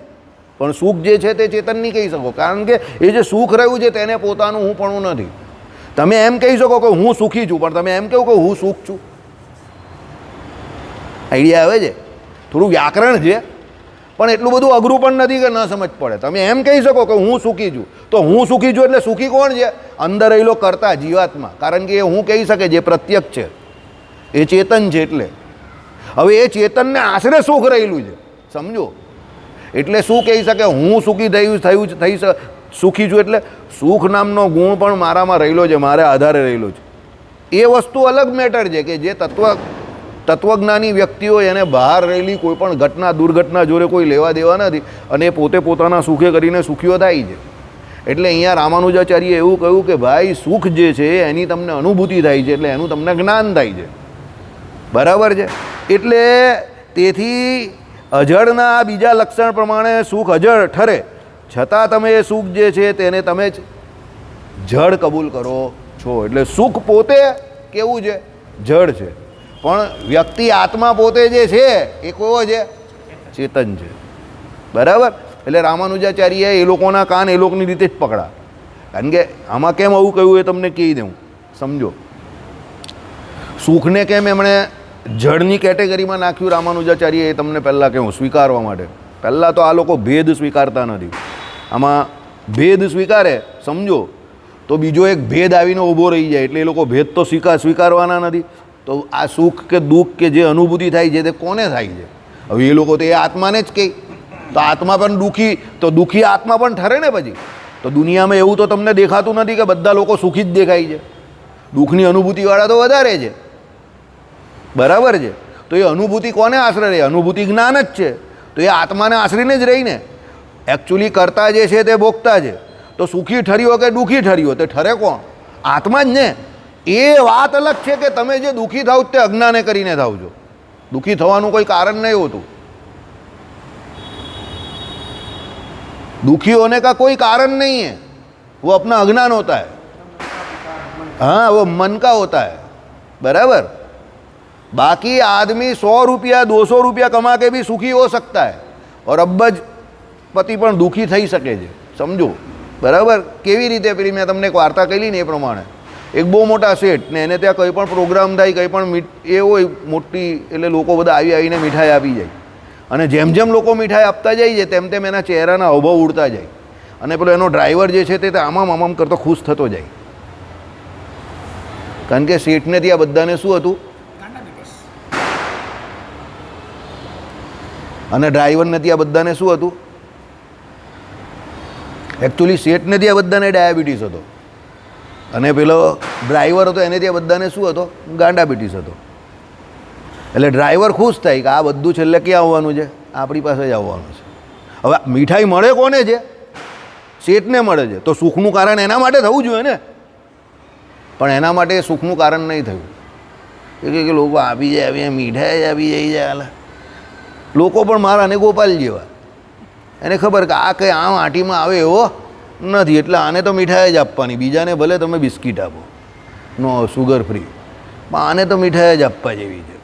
પણ સુખ જે છે તે ચેતન નહીં કહી શકો, કારણ કે એ જે સુખ રહ્યું છે તેને પોતાનું હું પણ નથી. તમે એમ કહી શકો કે હું સુખી છું, પણ તમે એમ કહો કે હું સુખ છું. આઈડિયા આવે છે? થોડું વ્યાકરણ છે, પણ એટલું બધું અઘરું પણ નથી કે ન સમજ પડે. તમે એમ કહી શકો કે હું સુખી છું, તો હું સુખી છું એટલે સુખી કોણ છે? અંદર રહેલો કરતા જીવાત્મા, કારણ કે એ હું કહી શકે જે પ્રત્યક્ષ છે, એ ચેતન છે. એટલે હવે એ ચેતનને આશરે સુખ રહેલું છે, સમજો. એટલે શું કહી શકે? હું સુખી થઈ સુખી છું, એટલે સુખ નામનો ગુણ પણ મારામાં રહેલો છે, મારે આધારે રહેલો છે. એ વસ્તુ અલગ મેટર છે કે જે તત્વ તત્વજ્ઞાની વ્યક્તિઓ એને બહાર રહેલી કોઈ પણ ઘટના દુર્ઘટના જોડે કોઈ લેવા દેવા નથી અને એ પોતે પોતાના સુખે કરીને સુખીઓ થાય છે. એટલે અહીંયા રામાનુજાચાર્યે એવું કહ્યું કે ભાઈ સુખ જે છે એની તમને અનુભૂતિ થાય છે, એટલે એનું તમને જ્ઞાન થાય છે. બરાબર છે. એટલે તેથી અજળના બીજા લક્ષણ પ્રમાણે સુખ અજળ ઠરે, છતાં તમે એ સુખ જે છે તેને તમે જ જળ કબૂલ કરો છો. એટલે સુખ પોતે કેવું છે? જળ છે. પણ વ્યક્તિ આત્મા પોતે જે છે એ કેવો છે? ચેતન છે. બરાબર. એટલે રામાનુજાચાર્યએ એ લોકોના કાન એ લોકોની રીતે જ પકડા. કારણ કે આમાં કેમ આવું કહ્યું એ તમને કહી દઉં, સમજો. સુખને કેમ એમણે જળની કેટેગરીમાં નાખ્યું રામાનુજાચાર્ય એ તમને પહેલાં કહું, સ્વીકારવા માટે. પહેલાં તો આ લોકો ભેદ સ્વીકારતા નથી. આમાં ભેદ સ્વીકારે સમજો તો બીજો એક ભેદ આવીને ઊભો રહી જાય, એટલે એ લોકો ભેદ તો સ્વીકારવાના નથી. તો આ સુખ કે દુઃખ કે જે અનુભૂતિ થાય છે તે કોને થાય છે? હવે એ લોકો તો એ આત્માને જ કહે, તો આત્મા પણ દુઃખી, તો દુઃખી આત્મા પણ ઠરે ને પછી. તો દુનિયામાં એવું તો તમને દેખાતું નથી કે બધા લોકો સુખી જ દેખાય છે. દુઃખની અનુભૂતિવાળા તો વધારે છે. બરાબર છે. તો એ અનુભૂતિ કોને આશરે રહે? અનુભૂતિ જ્ઞાન જ છે. તો એ આત્માને આશરીને જ રહીને. એકચ્યુઅલી કરતા જે છે તે ભોગતા છે. તો સુખી ઠર્યો કે દુઃખી ઠર્યો તે ઠરે કોણ? આત્મા જ ને. એ વાત અલગ છે કે તમે જે દુઃખી થાવ તે અજ્ઞાને કરીને થાવ છો. દુઃખી થવાનું કોઈ કારણ નહીં હોતું. दुखी होने का कोई कारण नहीं है, वो अपना अज्ञान होता है. हाँ, वो मन का होता है. बराबर. बाकी आदमी 100 रुपया 200 रुपया कमा के भी सुखी हो सकता है और अब्बज पति पण दुखी થઈ શકે છે. સમજો. બરાબર. કેવી રીતે? પેલી મેં તમને એક વાર્તા કહેલી ને એ પ્રમાણે એક બહુ મોટા શેઠ ને એને ત્યાં કંઈ પણ પ્રોગ્રામ થાય, કંઈ પણ એ હોય મોટી, એટલે લોકો બધા આવીને મીઠાઈ આપી જાય. અને જેમ જેમ લોકો મીઠાઈ આપતા જાય છે તેમ તેમ એના ચહેરાના હાવભાવ ઉડતા જાય. અને પેલો એનો ડ્રાઈવર જે છે તે આમામ આમામ કરતો ખુશ થતો જાય. કારણ કે શેઠને ત્યાં બધાને શું હતું? અને ડ્રાઈવરને ત્યાં બધાને શું હતું? એકચ્યુઅલી શેઠને ત્યાં બધાને ડાયાબિટીસ હતો અને પેલો ડ્રાઈવર હતો એને ત્યાં બધાને શું હતો? ગાંડાબિટીસ હતો. એટલે ડ્રાઈવર ખુશ થાય કે આ બધું છેલ્લે ક્યાં આવવાનું છે? આપણી પાસે જ આવવાનું છે. હવે મીઠાઈ મળે કોને છે? શેઠને મળે છે. તો સુખનું કારણ એના માટે થવું જોઈએ ને. પણ એના માટે સુખનું કારણ નહીં થયું. એ કે લોકો આપી જાય, આવી મીઠાઈ આપી જાય. લોકો પણ મારા અને ગોપાલ જેવા, એને ખબર કે આ કંઈ આમ આંટીમાં આવે એવો નથી, એટલે આને તો મીઠાઈ જ આપવાની. બીજાને ભલે તમે બિસ્કીટ આપો, નો સુગર ફ્રી, પણ આને તો મીઠાઈ જ આપવા જેવી છે.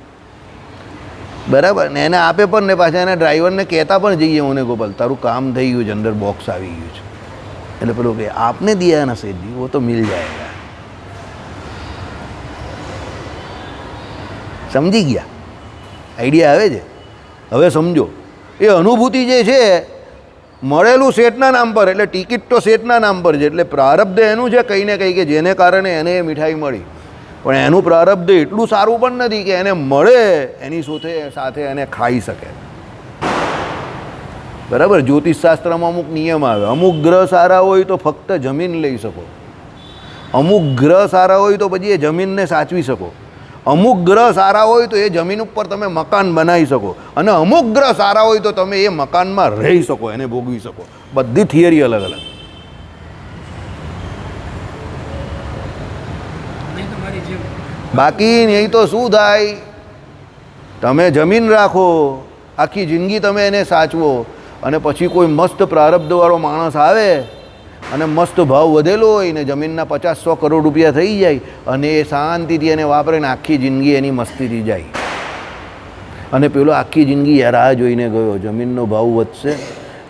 બરાબર. ને એને આપે પણ ને પાછા એના ડ્રાઈવરને કહેતા પણ જઈએ, હું ને ગોપાલ તારું કામ થઈ ગયું છે, અંદર બોક્સ આવી ગયું છે. એટલે પેલો કે આપને દિયા ના સેઠજી, वो तो मिल जाएगा. સમજી ગયા? આઈડિયા આવે છે? હવે સમજો. એ અનુભૂતિ જે છે મળેલું શેઠના નામ પર, એટલે ટિકિટ તો શેઠના નામ પર છે, એટલે પ્રારબ્ધ એનું છે કંઈ ને કંઈ કે જેને કારણે એને એ મીઠાઈ મળી. પણ એનું પ્રારબ્ધ એટલું સારું પણ નથી કે એને મળે એની સાથે એને ખાઈ શકે. બરાબર. જ્યોતિષશાસ્ત્રમાં અમુક નિયમ આવે. અમુક ગ્રહ સારા હોય તો ફક્ત જમીન લઈ શકો, અમુક ગ્રહ સારા હોય તો પછી એ જમીનને સાચવી શકો, અમુક ગ્રહ સારા હોય તો એ જમીન ઉપર તમે મકાન બનાવી શકો, અને અમુક ગ્રહ સારા હોય તો તમે એ મકાનમાં રહી શકો, એને ભોગવી શકો. બધી થિયરી અલગ અલગ. બાકી નહીં તો શું થાય? તમે જમીન રાખો, આખી જિંદગી તમે એને સાચવો, અને પછી કોઈ મસ્ત પ્રારબ્ધવાળો માણસ આવે અને મસ્ત ભાવ વધેલો હોય ને જમીનના 50-100 કરોડ રૂપિયા થઈ જાય અને એ શાંતિથી એને વાપરે ને આખી જિંદગી એની મસ્તીથી જાય. અને પેલો આખી જિંદગી રાહ જોઈને ગયો, જમીનનો ભાવ વધશે,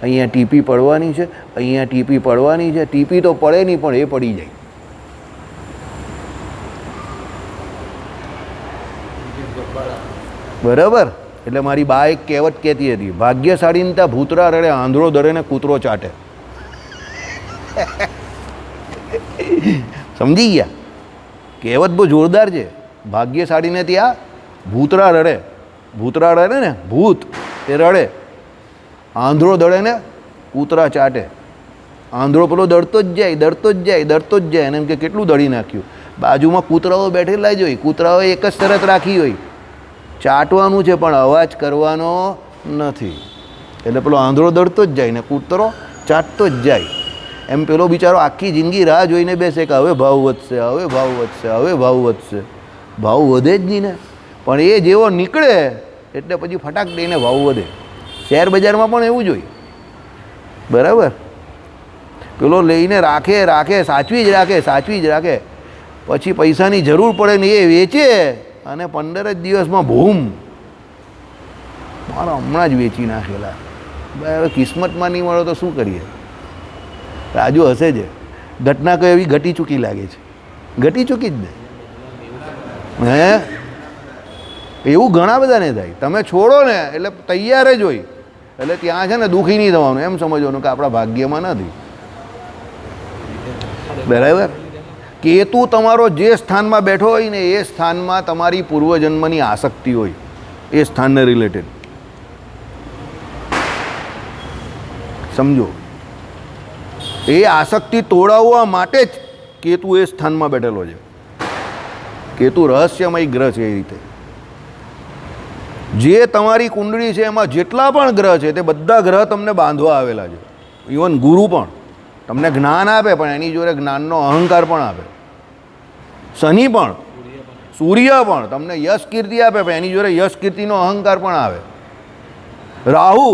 અહીંયા ટીપી પડવાની છે, અહીંયા ટીપી પડવાની છે. ટીપી તો પડે નહીં પણ એ પડી જાય. બરાબર. એટલે મારી બા એક કહેવત કહેતી હતી, ભાગ્યશાળીને ત્યાં ભૂતરા રડે, આંધળો દરે ને કૂતરો ચાટે. સમજી ગયા? કહેવત બહુ જોરદાર છે. ભાગ્યશાળીને ત્યાં ભૂતરા રડે, ભૂતરા રડે ને, ભૂત એ રડે, આંધળો દડે ને કૂતરા ચાટે. આંધળો પેલો દડતો જ જાય, દડતો જ જાય, દડતો જ જાય. એને એમ કે કેટલું દળી નાખ્યું. બાજુમાં કૂતરાઓ બેઠેલા જ હોય, કૂતરાઓએ એક જ શરત રાખી હોય ચાટવાનું છે પણ અવાજ કરવાનો નથી. એટલે પેલો આંધળો દડતો જ જાય ને કૂતરો ચાટતો જ જાય. એમ પેલો બિચારો આખી જિંદગી રાહ જોઈને બેસે કે હવે ભાવ વધશે, હવે ભાવ વધશે, હવે ભાવ વધશે. ભાવ વધે જ નહીં ને. પણ એ જેવો નીકળે એટલે પછી ફટાક દઈને ભાવ વધે. શેર બજારમાં પણ એવું જ હોય. બરાબર? પેલો લઈને રાખે રાખે, સાચવી જ રાખે, સાચવી જ રાખે. પછી પૈસાની જરૂર પડે ને એ વેચે અને 15 જ દિવસમાં ભૂમ, મારા હમણાં જ વેચી નાખેલા. હવે કિસ્મતમાં નહીં મળો તો શું કરીએ? રાજુ હશે જ. ઘટના કઈ એવી ઘટી ચૂકી લાગે છે. ઘટી ચૂકી જ ને. હે એવું ઘણા બધાને થાય. તમે છોડો ને એટલે તૈયાર જ હોય. એટલે ત્યાં છે ને દુઃખી નહીં થવાનું, એમ સમજવાનું કે આપણા ભાગ્યમાં નથી. બરાબર? કેતુ તમારો જે સ્થાનમાં બેઠો હોય ને એ સ્થાનમાં તમારી પૂર્વજન્મની આસક્તિ હોય, એ સ્થાનને રિલેટેડ. સમજો? એ આસક્તિ તોડાવવા માટે જ કેતુ એ સ્થાનમાં બેઠેલો છે. કેતુ રહસ્યમય ગ્રહ છે. એ રીતે જે તમારી કુંડળી છે એમાં જેટલા પણ ગ્રહ છે તે બધા ગ્રહ તમને બાંધવા આવેલા છે. ઇવન ગુરુ પણ તમને જ્ઞાન આપે પણ એની જોડે જ્ઞાનનો અહંકાર પણ આપે. શનિ પણ, સૂર્ય પણ તમને યશ કીર્તિ આપે પણ એની જોડે યશ કીર્તિનો અહંકાર પણ આવે. રાહુ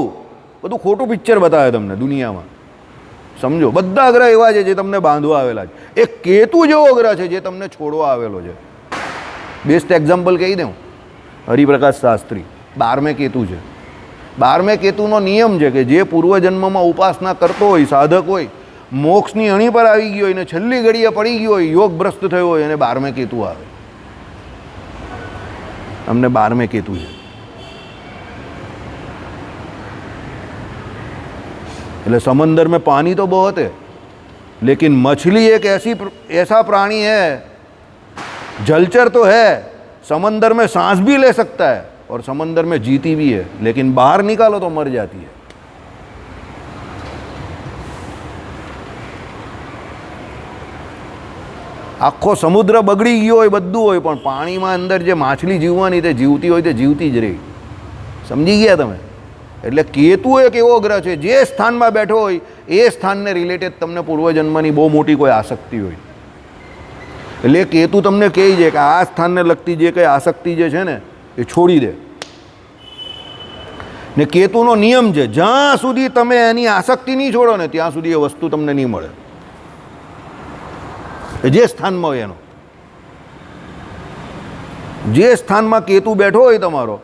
બધું ખોટું પિક્ચર બતાવે તમને દુનિયામાં. સમજો? બધા ગ્રહ એવા છે જે તમને બાંધવા આવેલા છે. એક કેતુ જેવો ગ્રહ છે જે તમને છોડવા આવેલો છે. બેસ્ટ એક્ઝામ્પલ કહી દઉં, હરિપ્રકાશ શાસ્ત્રી 12મે કેતુ છે. 12મે કેતુનો નિયમ છે કે જે પૂર્વજન્મમાં ઉપાસના કરતો હોય, સાધક હોય, મોક્ષની અણી પર આવી ગયો હોય ને છેલ્લી ઘડીએ પડી ગયો હોય, યોગ ભ્રષ્ટ થયો હોય, એને 12મે કેતુ આવે. અમને 12મે કેતુ છે. એટલે समंदर में पानी तो बहुत है, लेकिन मछली एक ऐसा प्राणी है, जलचर तो है, समंदर में सांस भी ले सकता है और समंदर में जीती भी है, लेकिन बाहर निकालो तो मर जाती है. આખો સમુદ્ર બગડી ગયો હોય, બધું હોય, પણ પાણીમાં અંદર જે માછલી જીવવાની તે જીવતી હોય, તે જીવતી જ રહી. સમજી ગયા તમે? એટલે કેતુ એક એવો ગ્રહ છે જે સ્થાનમાં બેઠો હોય એ સ્થાનને રિલેટેડ તમને પૂર્વજન્મની બહુ મોટી કોઈ આસક્તિ હોય. એટલે કેતુ તમને કહે છે કે આ સ્થાનને લગતી જે કંઈ આસક્તિ જે છે ને એ છોડી દે. ને કેતુનો નિયમ છે, જ્યાં સુધી તમે એની આસક્તિ નહીં છોડો ને ત્યાં સુધી એ વસ્તુ તમને નહીં મળે. જે સ્થાનમાં હોય એનો, જે સ્થાનમાં કેતુ બેઠો હોય તમારો,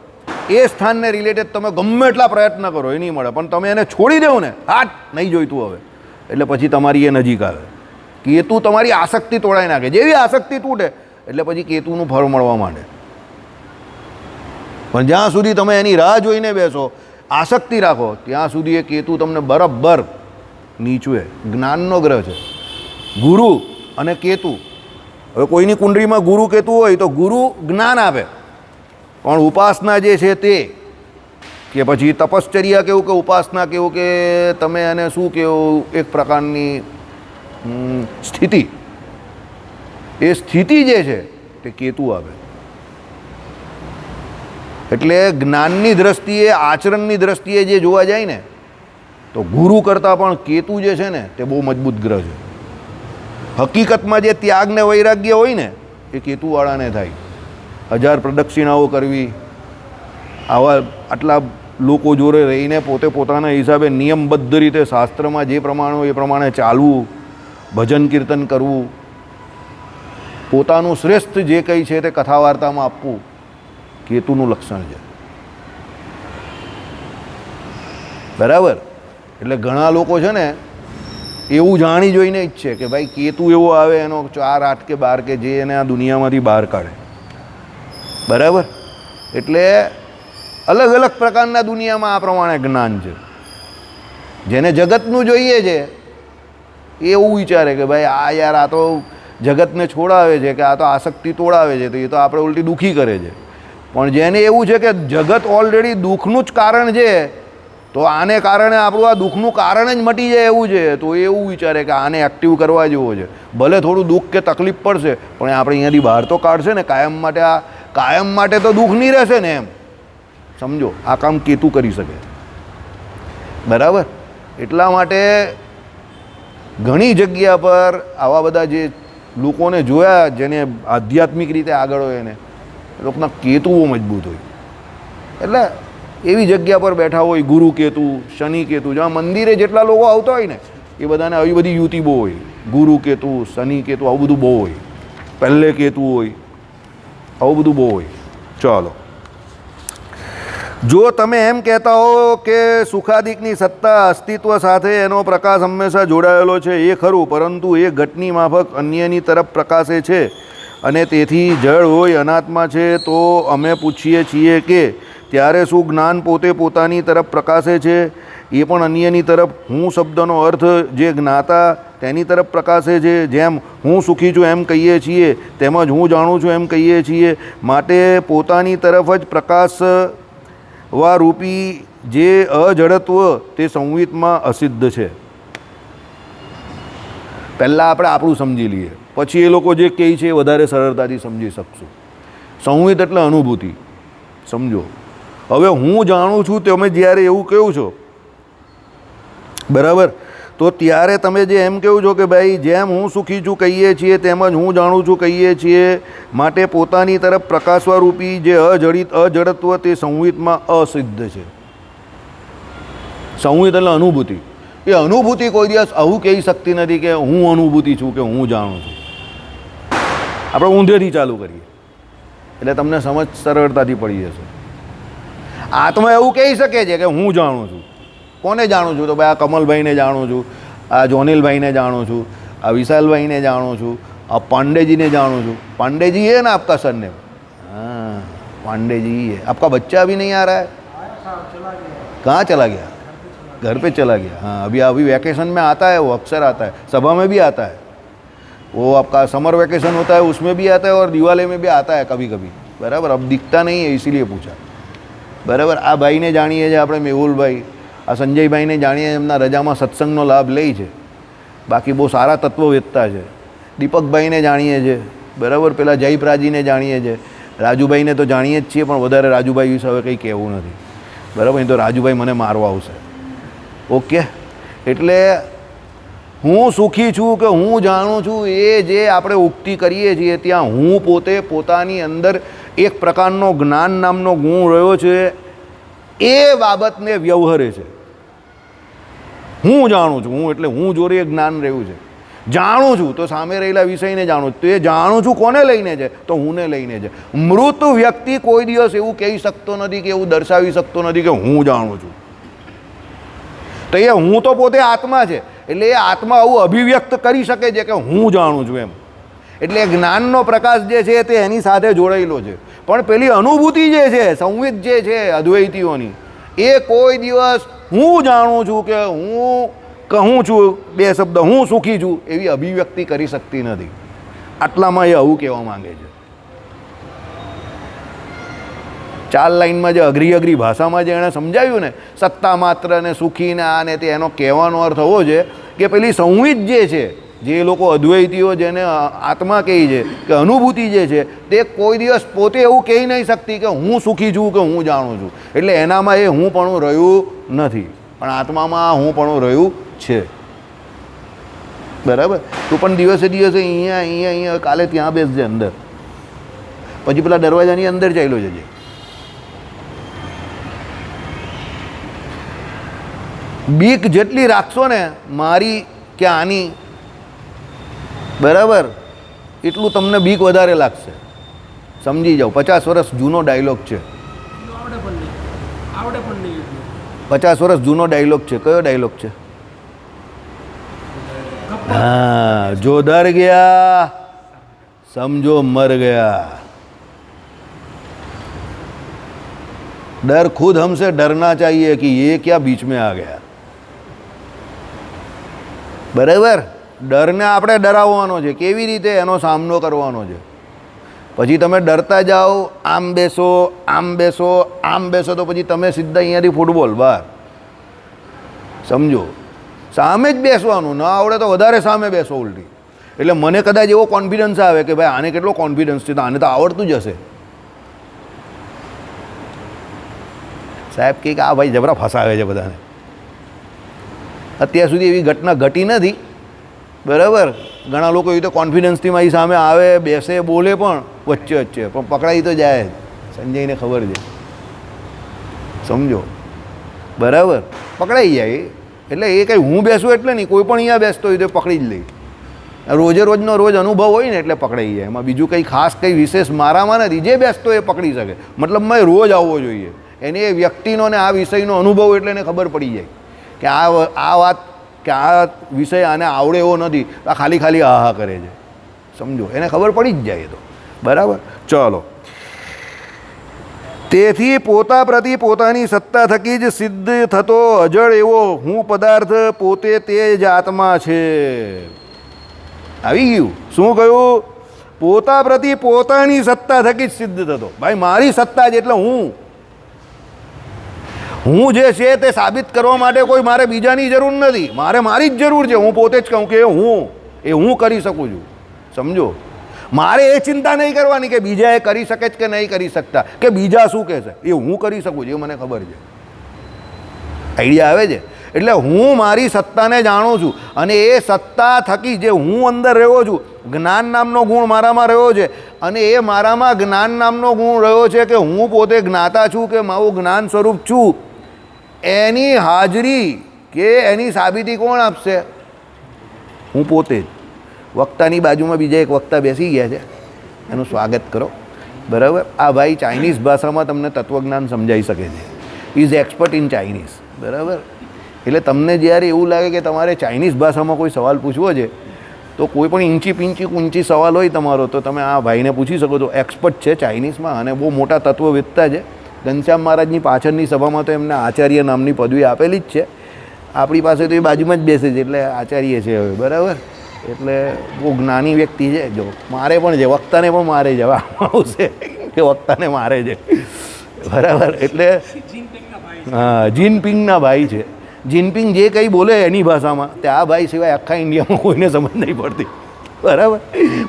એ સ્થાનને રિલેટેડ તમે ગમે એટલા પ્રયત્ન કરો એ નહીં મળે. પણ તમે એને છોડી દો ને, હાટ નહીં જોઈતું હવે, એટલે પછી તમારી એ નજીક આવે. કેતુ તમારી આસક્તિ તોડાઈ નાખે. જેવી આસક્તિ તૂટે એટલે પછી કેતુનું ફળ મળવા માંડે. પણ જ્યાં સુધી તમે એની રાહ જોઈને બેસો, આસક્તિ રાખો, ત્યાં સુધી એ કેતુ તમને બરાબર નીચુએ. જ્ઞાનનો ગ્રહ છે ગુરુ અને કેતુ. હવે કોઈની કુંડળીમાં ગુરુ કેતુ હોય તો ગુરુ જ્ઞાન આપે, પણ ઉપાસના જે છે તે કે પછી તપશ્ચર્યા કેવું કે ઉપાસના કેવું કે તમે એને શું કહેવું, એક પ્રકારની સ્થિતિ, એ સ્થિતિ જે છે તે કેતુ આપે. એટલે જ્ઞાનની દ્રષ્ટિએ, આચરણની દ્રષ્ટિએ જે જોવા જાય ને તો ગુરુ કરતાં પણ કેતુ જે છે ને તે બહુ મજબૂત ગ્રહ છે. હકીકતમાં જે ત્યાગ ને વૈરાગ્ય હોય ને એ કેતુવાળાને થાય. 1000 પ્રદક્ષિણાઓ કરવી, આવા આટલા લોકો જોડે રહીને પોતે પોતાના હિસાબે નિયમબદ્ધ રીતે શાસ્ત્રમાં જે પ્રમાણે હોય એ પ્રમાણે ચાલવું, ભજન કીર્તન કરવું, પોતાનું શ્રેષ્ઠ જે કંઈ છે તે કથા વાર્તામાં આપવું, કેતુનું લક્ષણ છે. બરાબર? એટલે ઘણા લોકો છે ને એવું જાણી જોઈને જ છે કે ભાઈ કેતુ એવો આવે એનો 4, 8 કે 12 કે જે એને આ દુનિયામાંથી બહાર કાઢે. બરાબર? એટલે અલગ અલગ પ્રકારના દુનિયામાં આ પ્રમાણે જ્ઞાન છે. જેને જગતનું જોઈએ છે એ એવું વિચારે કે ભાઈ આ યાર આ તો જગતને છોડાવે છે, કે આ તો આસક્તિ તોડાવે છે, તો એ તો આપણે ઉલટી દુઃખી કરે છે. પણ જેને એવું છે કે જગત ઓલરેડી દુઃખનું જ કારણ છે, તો આને કારણે આપણું આ દુઃખનું કારણ જ મટી જાય એવું છે, તો એવું વિચારે કે આને એક્ટિવ કરવા જેવો છે. ભલે થોડું દુઃખ કે તકલીફ પડશે પણ આપણે અહીંયાથી બહાર તો કાઢશે ને, કાયમ માટે આ કાયમ માટે તો દુઃખ નહીં રહેશે ને એમ સમજો. આ કામ કેતુ કરી શકે, બરાબર. એટલા માટે ઘણી જગ્યા પર આવા બધા જે લોકોને જોયા જેને આધ્યાત્મિક રીતે આગળ હોય એને એ લોકોના કેતુઓ મજબૂત હોય. એટલે એવી જગ્યા પર બેઠા હોય ગુરુ કેતુ, શનિ કેતુ, જ્યાં મંદિરે જેટલા લોકો આવતા હોય ને એ બધાને આવી બધી યુતિ બહુ હોય. ગુરુ કેતુ, શનિ કેતુ, આવું બધું બહુ હોય. પહેલે કેતુ હોય, આવું બધું બહુ હોય. ચાલો, જો તમે એમ કહેતા હો કે સુખાદિકની સત્તા અસ્તિત્વ સાથે એનો પ્રકાશ હંમેશા જોડાયેલો છે એ ખરું, પરંતુ એ ઘટની માફક અન્યની તરફ પ્રકાશે છે અને તેથી જળ હોય અનાત્મા છે, તો અમે પૂછીએ છીએ કે ત્યારે શું જ્ઞાન પોતે પોતાની તરફ પ્રકાશે છે એ પણ અન્યની તરફ? હું શબ્દનો અર્થ જે જ્ઞાતા તેની તરફ પ્રકાશે છે. જેમ હું સુખી છું એમ કહીએ છીએ, તેમજ હું જાણું છું એમ કહીએ છીએ. માટે પોતાની તરફ જ પ્રકાશવા રૂપી જે અજડત્વ તે સંવિતમાં અસિદ્ધ છે. પહેલાં આપણે આપણું સમજી લઈએ, પછી એ લોકો જે કહે છે એ વધારે સરળતાથી સમજી શકશું. સંવિત એટલે અનુભૂતિ, સમજો. હવે હું જાણું છું તમે જ્યારે એવું કહો છો, બરાબર, તો ત્યારે તમે જે એમ કહો છો કે ભાઈ જેમ હું સુખી છું કહીએ છીએ તેમજ હું જાણું છું કહીએ છીએ, માટે પોતાની તરફ પ્રકાશવા રૂપી જે અજડત્વ તે સંવિતમાં અસિદ્ધ છે. સંવિત એટલે અનુભૂતિ. એ અનુભૂતિ કોઈ દિવસ આવું કહી શકતી નથી કે હું અનુભૂતિ છું કે હું જાણું છું. આપણે ઊંધેથી ચાલુ કરીએ એટલે તમને સમજ સરળતાથી પડી જશે. આત્મા એવું કહી શકે છે કે હું જાણું છું. કોને જાણું છું? તો ભાઈ આ કમલભાઈને જાણું છું, આ જોનિલભાઈને જાણું છું, આ વિશાલભાઈને જાણું છું, આ પાંडेजीને જાણું છું. પાંडेजी है ना आपका सरनेम? हाँ, पांडेजी है. आपका बच्चा अभी नहीं आ रहा है? कहाँ चला गया? घर पे चला गया. हाँ, अभी वैकेशन में आता है, वो अक्सर आता है, सभा में भी आता है. वो आपका समर वैकेशन होता है उसमें भी आता है और दिवाली में भी आता है कभी कभी. बराबर, अब दिखता नहीं है इसीलिए पूछा. બરાબર. આ ભાઈને જાણીએ છીએ આપણે, મેહુલભાઈ. આ સંજયભાઈને જાણીએ, એમના રજામાં સત્સંગનો લાભ લે છે, બાકી બહુ સારા તત્વવેત્તા છે. દીપકભાઈને જાણીએ છીએ, બરાબર. પેલા જયપ્રાજીને જાણીએ છીએ. રાજુભાઈને તો જાણીએ જ છીએ, પણ વધારે રાજુભાઈ વિશે હવે કંઈ કહેવું નથી, બરાબર. તો રાજુભાઈ મને મારવા આવશે. ઓકે. એટલે હું સુખી છું કે હું જાણું છું એ જે આપણે ઉક્તિ કરીએ છીએ ત્યાં હું પોતે પોતાની અંદર એક પ્રકારનો જ્ઞાન નામનો ગુણ રહ્યો છે એ બાબતને વ્યવહારે છે. હું જાણું છું, હું એટલે હું જોડે એ જ્ઞાન રહ્યું છે. જાણું છું તો સામે રહેલા વિષયને જાણું છું. તો એ જાણું છું કોને લઈને છે? તો હુંને લઈને છે. મૃત વ્યક્તિ કોઈ દિવસ એવું કહી શકતો નથી કે એવું દર્શાવી શકતો નથી કે હું જાણું છું. તો એ હું તો પોતે આત્મા છે, એટલે એ આત્મા આવું અભિવ્યક્ત કરી શકે છે કે હું જાણું છું એમ. એટલે જ્ઞાનનો પ્રકાશ જે છે તે એની સાથે જોડાયેલો છે. પણ પેલી અનુભૂતિ જે છે, સંવિત જે છે અદ્વૈતીઓની, એ કોઈ દિવસ હું જાણું છું કે હું કહું છું બે શબ્દ હું સુખી છું એવી અભિવ્યક્તિ કરી શકતી નથી. આટલામાં એ આવું કહેવા માંગે છે. 4 લાઈનમાં જે અઘરી ભાષામાં જે એણે સમજાવ્યું ને, સત્તા માત્ર ને સુખી ને આ ને તે, એનો કહેવાનો અર્થ એવો છે કે પેલી સંવિત જે છે, જે લોકો અદ્વૈતીઓ જેને આત્મા કહે છે કે અનુભૂતિ જે છે, તે કોઈ દિવસ પોતે એવું કહી નહીં શકતી કે હું સુખી છું કે હું જાણું છું. એટલે એનામાં એ હું પણ રહ્યું નથી, પણ આત્મામાં હું પણ રહ્યું છે. બરાબર. તું પણ દિવસે અહીંયા કાલે ત્યાં બેસજે અંદર, પછી પેલા દરવાજાની અંદર ચાલ્યો જજે. બીક જેટલી રાખશો ને મારી કે આની, બરાબર, એટલું તમને બીક વધારે લાગશે. સમજી જાઓ. 50 વર્ષ જૂનો ડાયલોગ છે. 50 વર્ષ જૂનો ડાયલોગ છે. કયો ડાયલોગ છે? हाँ, जो डर गया समझो मर गया. डर खुद हमसे डरना चाहिए कि ये क्या बीच में आ गया. बराबर. ડરને આપણે ડરાવવાનો છે. કેવી રીતે? એનો સામનો કરવાનો છે. પછી તમે ડરતા જાઓ, આમ બેસો આમ બેસો આમ બેસો, તો પછી તમે સીધા અહીંયાથી ફૂટબોલ બહાર. સમજો. સામે જ બેસવાનું. ન આવડે તો વધારે સામે બેસો ઉલટી. એટલે મને કદાચ એવો કોન્ફિડન્સ આવે કે ભાઈ આને કેટલો કોન્ફિડન્સ છે, તો આને તો આવડતું જ હશે. સાહેબ કહે કે આ ભાઈ જબરા ફસાવે છે બધાને. અત્યાર સુધી એવી ઘટના ઘટી નથી, બરાબર. ઘણા લોકો એવી તો કોન્ફિડન્સથી મારી સામે આવે, બેસે, બોલે, પણ વચ્ચે પણ પકડાઈ તો જાય જ. સંજયને ખબર છે, સમજો, બરાબર, પકડાઈ જાય. એટલે એ કંઈ હું બેસું એટલે નહીં, કોઈ પણ અહીંયા બેસતો હોય તો પકડી જ લઈ. રોજે રોજનો રોજ અનુભવ હોય ને એટલે પકડાઈ જાય. એમાં બીજું કંઈ ખાસ કંઈ વિશેષ મારામાં નથી. જે બેસતો એ પકડી શકે. મતલબ મેં રોજ આવવો જોઈએ. એને એ વ્યક્તિનો ને આ વિષયનો અનુભવ એટલે એને ખબર પડી જાય કે આ વાત કે આ વિષય આને આવડે એવો નથી, આ ખાલી આહા કરે છે, સમજો. એને ખબર પડી જ જાય તો, બરાબર. ચલો, તેથી પોતા પ્રતિ પોતાની સત્તા થકી જ સિદ્ધ થતો અજળ એવો હું પદાર્થ પોતે તે જ આત્મા છે. આવી ગયું. શું કહ્યું? પોતા પ્રતિ પોતાની સત્તા થકી જ સિદ્ધ થતો. ભાઈ મારી સત્તા જ એટલે હું જે છે તે સાબિત કરવા માટે કોઈ મારે બીજાની જરૂર નથી, મારે મારી જ જરૂર છે. હું પોતે જ કહું કે હું કરી શકું છું, સમજો. મારે એ ચિંતા નહીં કરવાની કે બીજા એ કરી શકે જ કે નહીં કરી શકતા, કે બીજા શું કહેશે. એ હું કરી શકું છું, એ મને ખબર છે. આઈડિયા આવે છે? એટલે હું મારી સત્તાને જાણું છું, અને એ સત્તા થકી જે હું અંદર રહ્યો છું, જ્ઞાન નામનો ગુણ મારામાં રહ્યો છે, અને એ મારામાં જ્ઞાન નામનો ગુણ રહ્યો છે કે હું પોતે જ્ઞાતા છું, કે મારું જ્ઞાન સ્વરૂપ છું. એની હાજરી કે એની સાબિતી કોણ આપશે? હું પોતે જ. વક્તાની બાજુમાં બીજા એક વક્તા બેસી ગયા છે, એનું સ્વાગત કરો, બરાબર. આ ભાઈ ચાઇનીઝ ભાષામાં તમને તત્વજ્ઞાન સમજાવી શકે છે. ઇઝ એક્સપર્ટ ઇન ચાઇનીઝ, બરાબર. એટલે તમને જ્યારે એવું લાગે કે તમારે ચાઇનીઝ ભાષામાં કોઈ સવાલ પૂછવો છે, તો કોઈ પણ ઊંચી સવાલ હોય તમારો, તો તમે આ ભાઈને પૂછી શકો છો. એક્સપર્ટ છે ચાઇનીઝમાં અને બહુ મોટા તત્વવેત્તા છે. ઘનશ્યામ મહારાજની પાછળની સભામાં તો એમને આચાર્ય નામની પદવી આપેલી જ છે. આપણી પાસે તો એ બાજુમાં જ બેસે છે, એટલે આચાર્ય છે હવે, બરાબર. એટલે બહુ જ્ઞાની વ્યક્તિ છે. જો મારે પણ છે, વક્તાને પણ મારે જવા આવશે કે વક્તાને મારે છે, બરાબર. એટલે હા, જિનપિંગના ભાઈ છે. જિનપિંગ જે કંઈ બોલે એની ભાષામાં, તે આ ભાઈ સિવાય આખા ઇન્ડિયામાં કોઈને સમજ નહીં પડતી, બરાબર.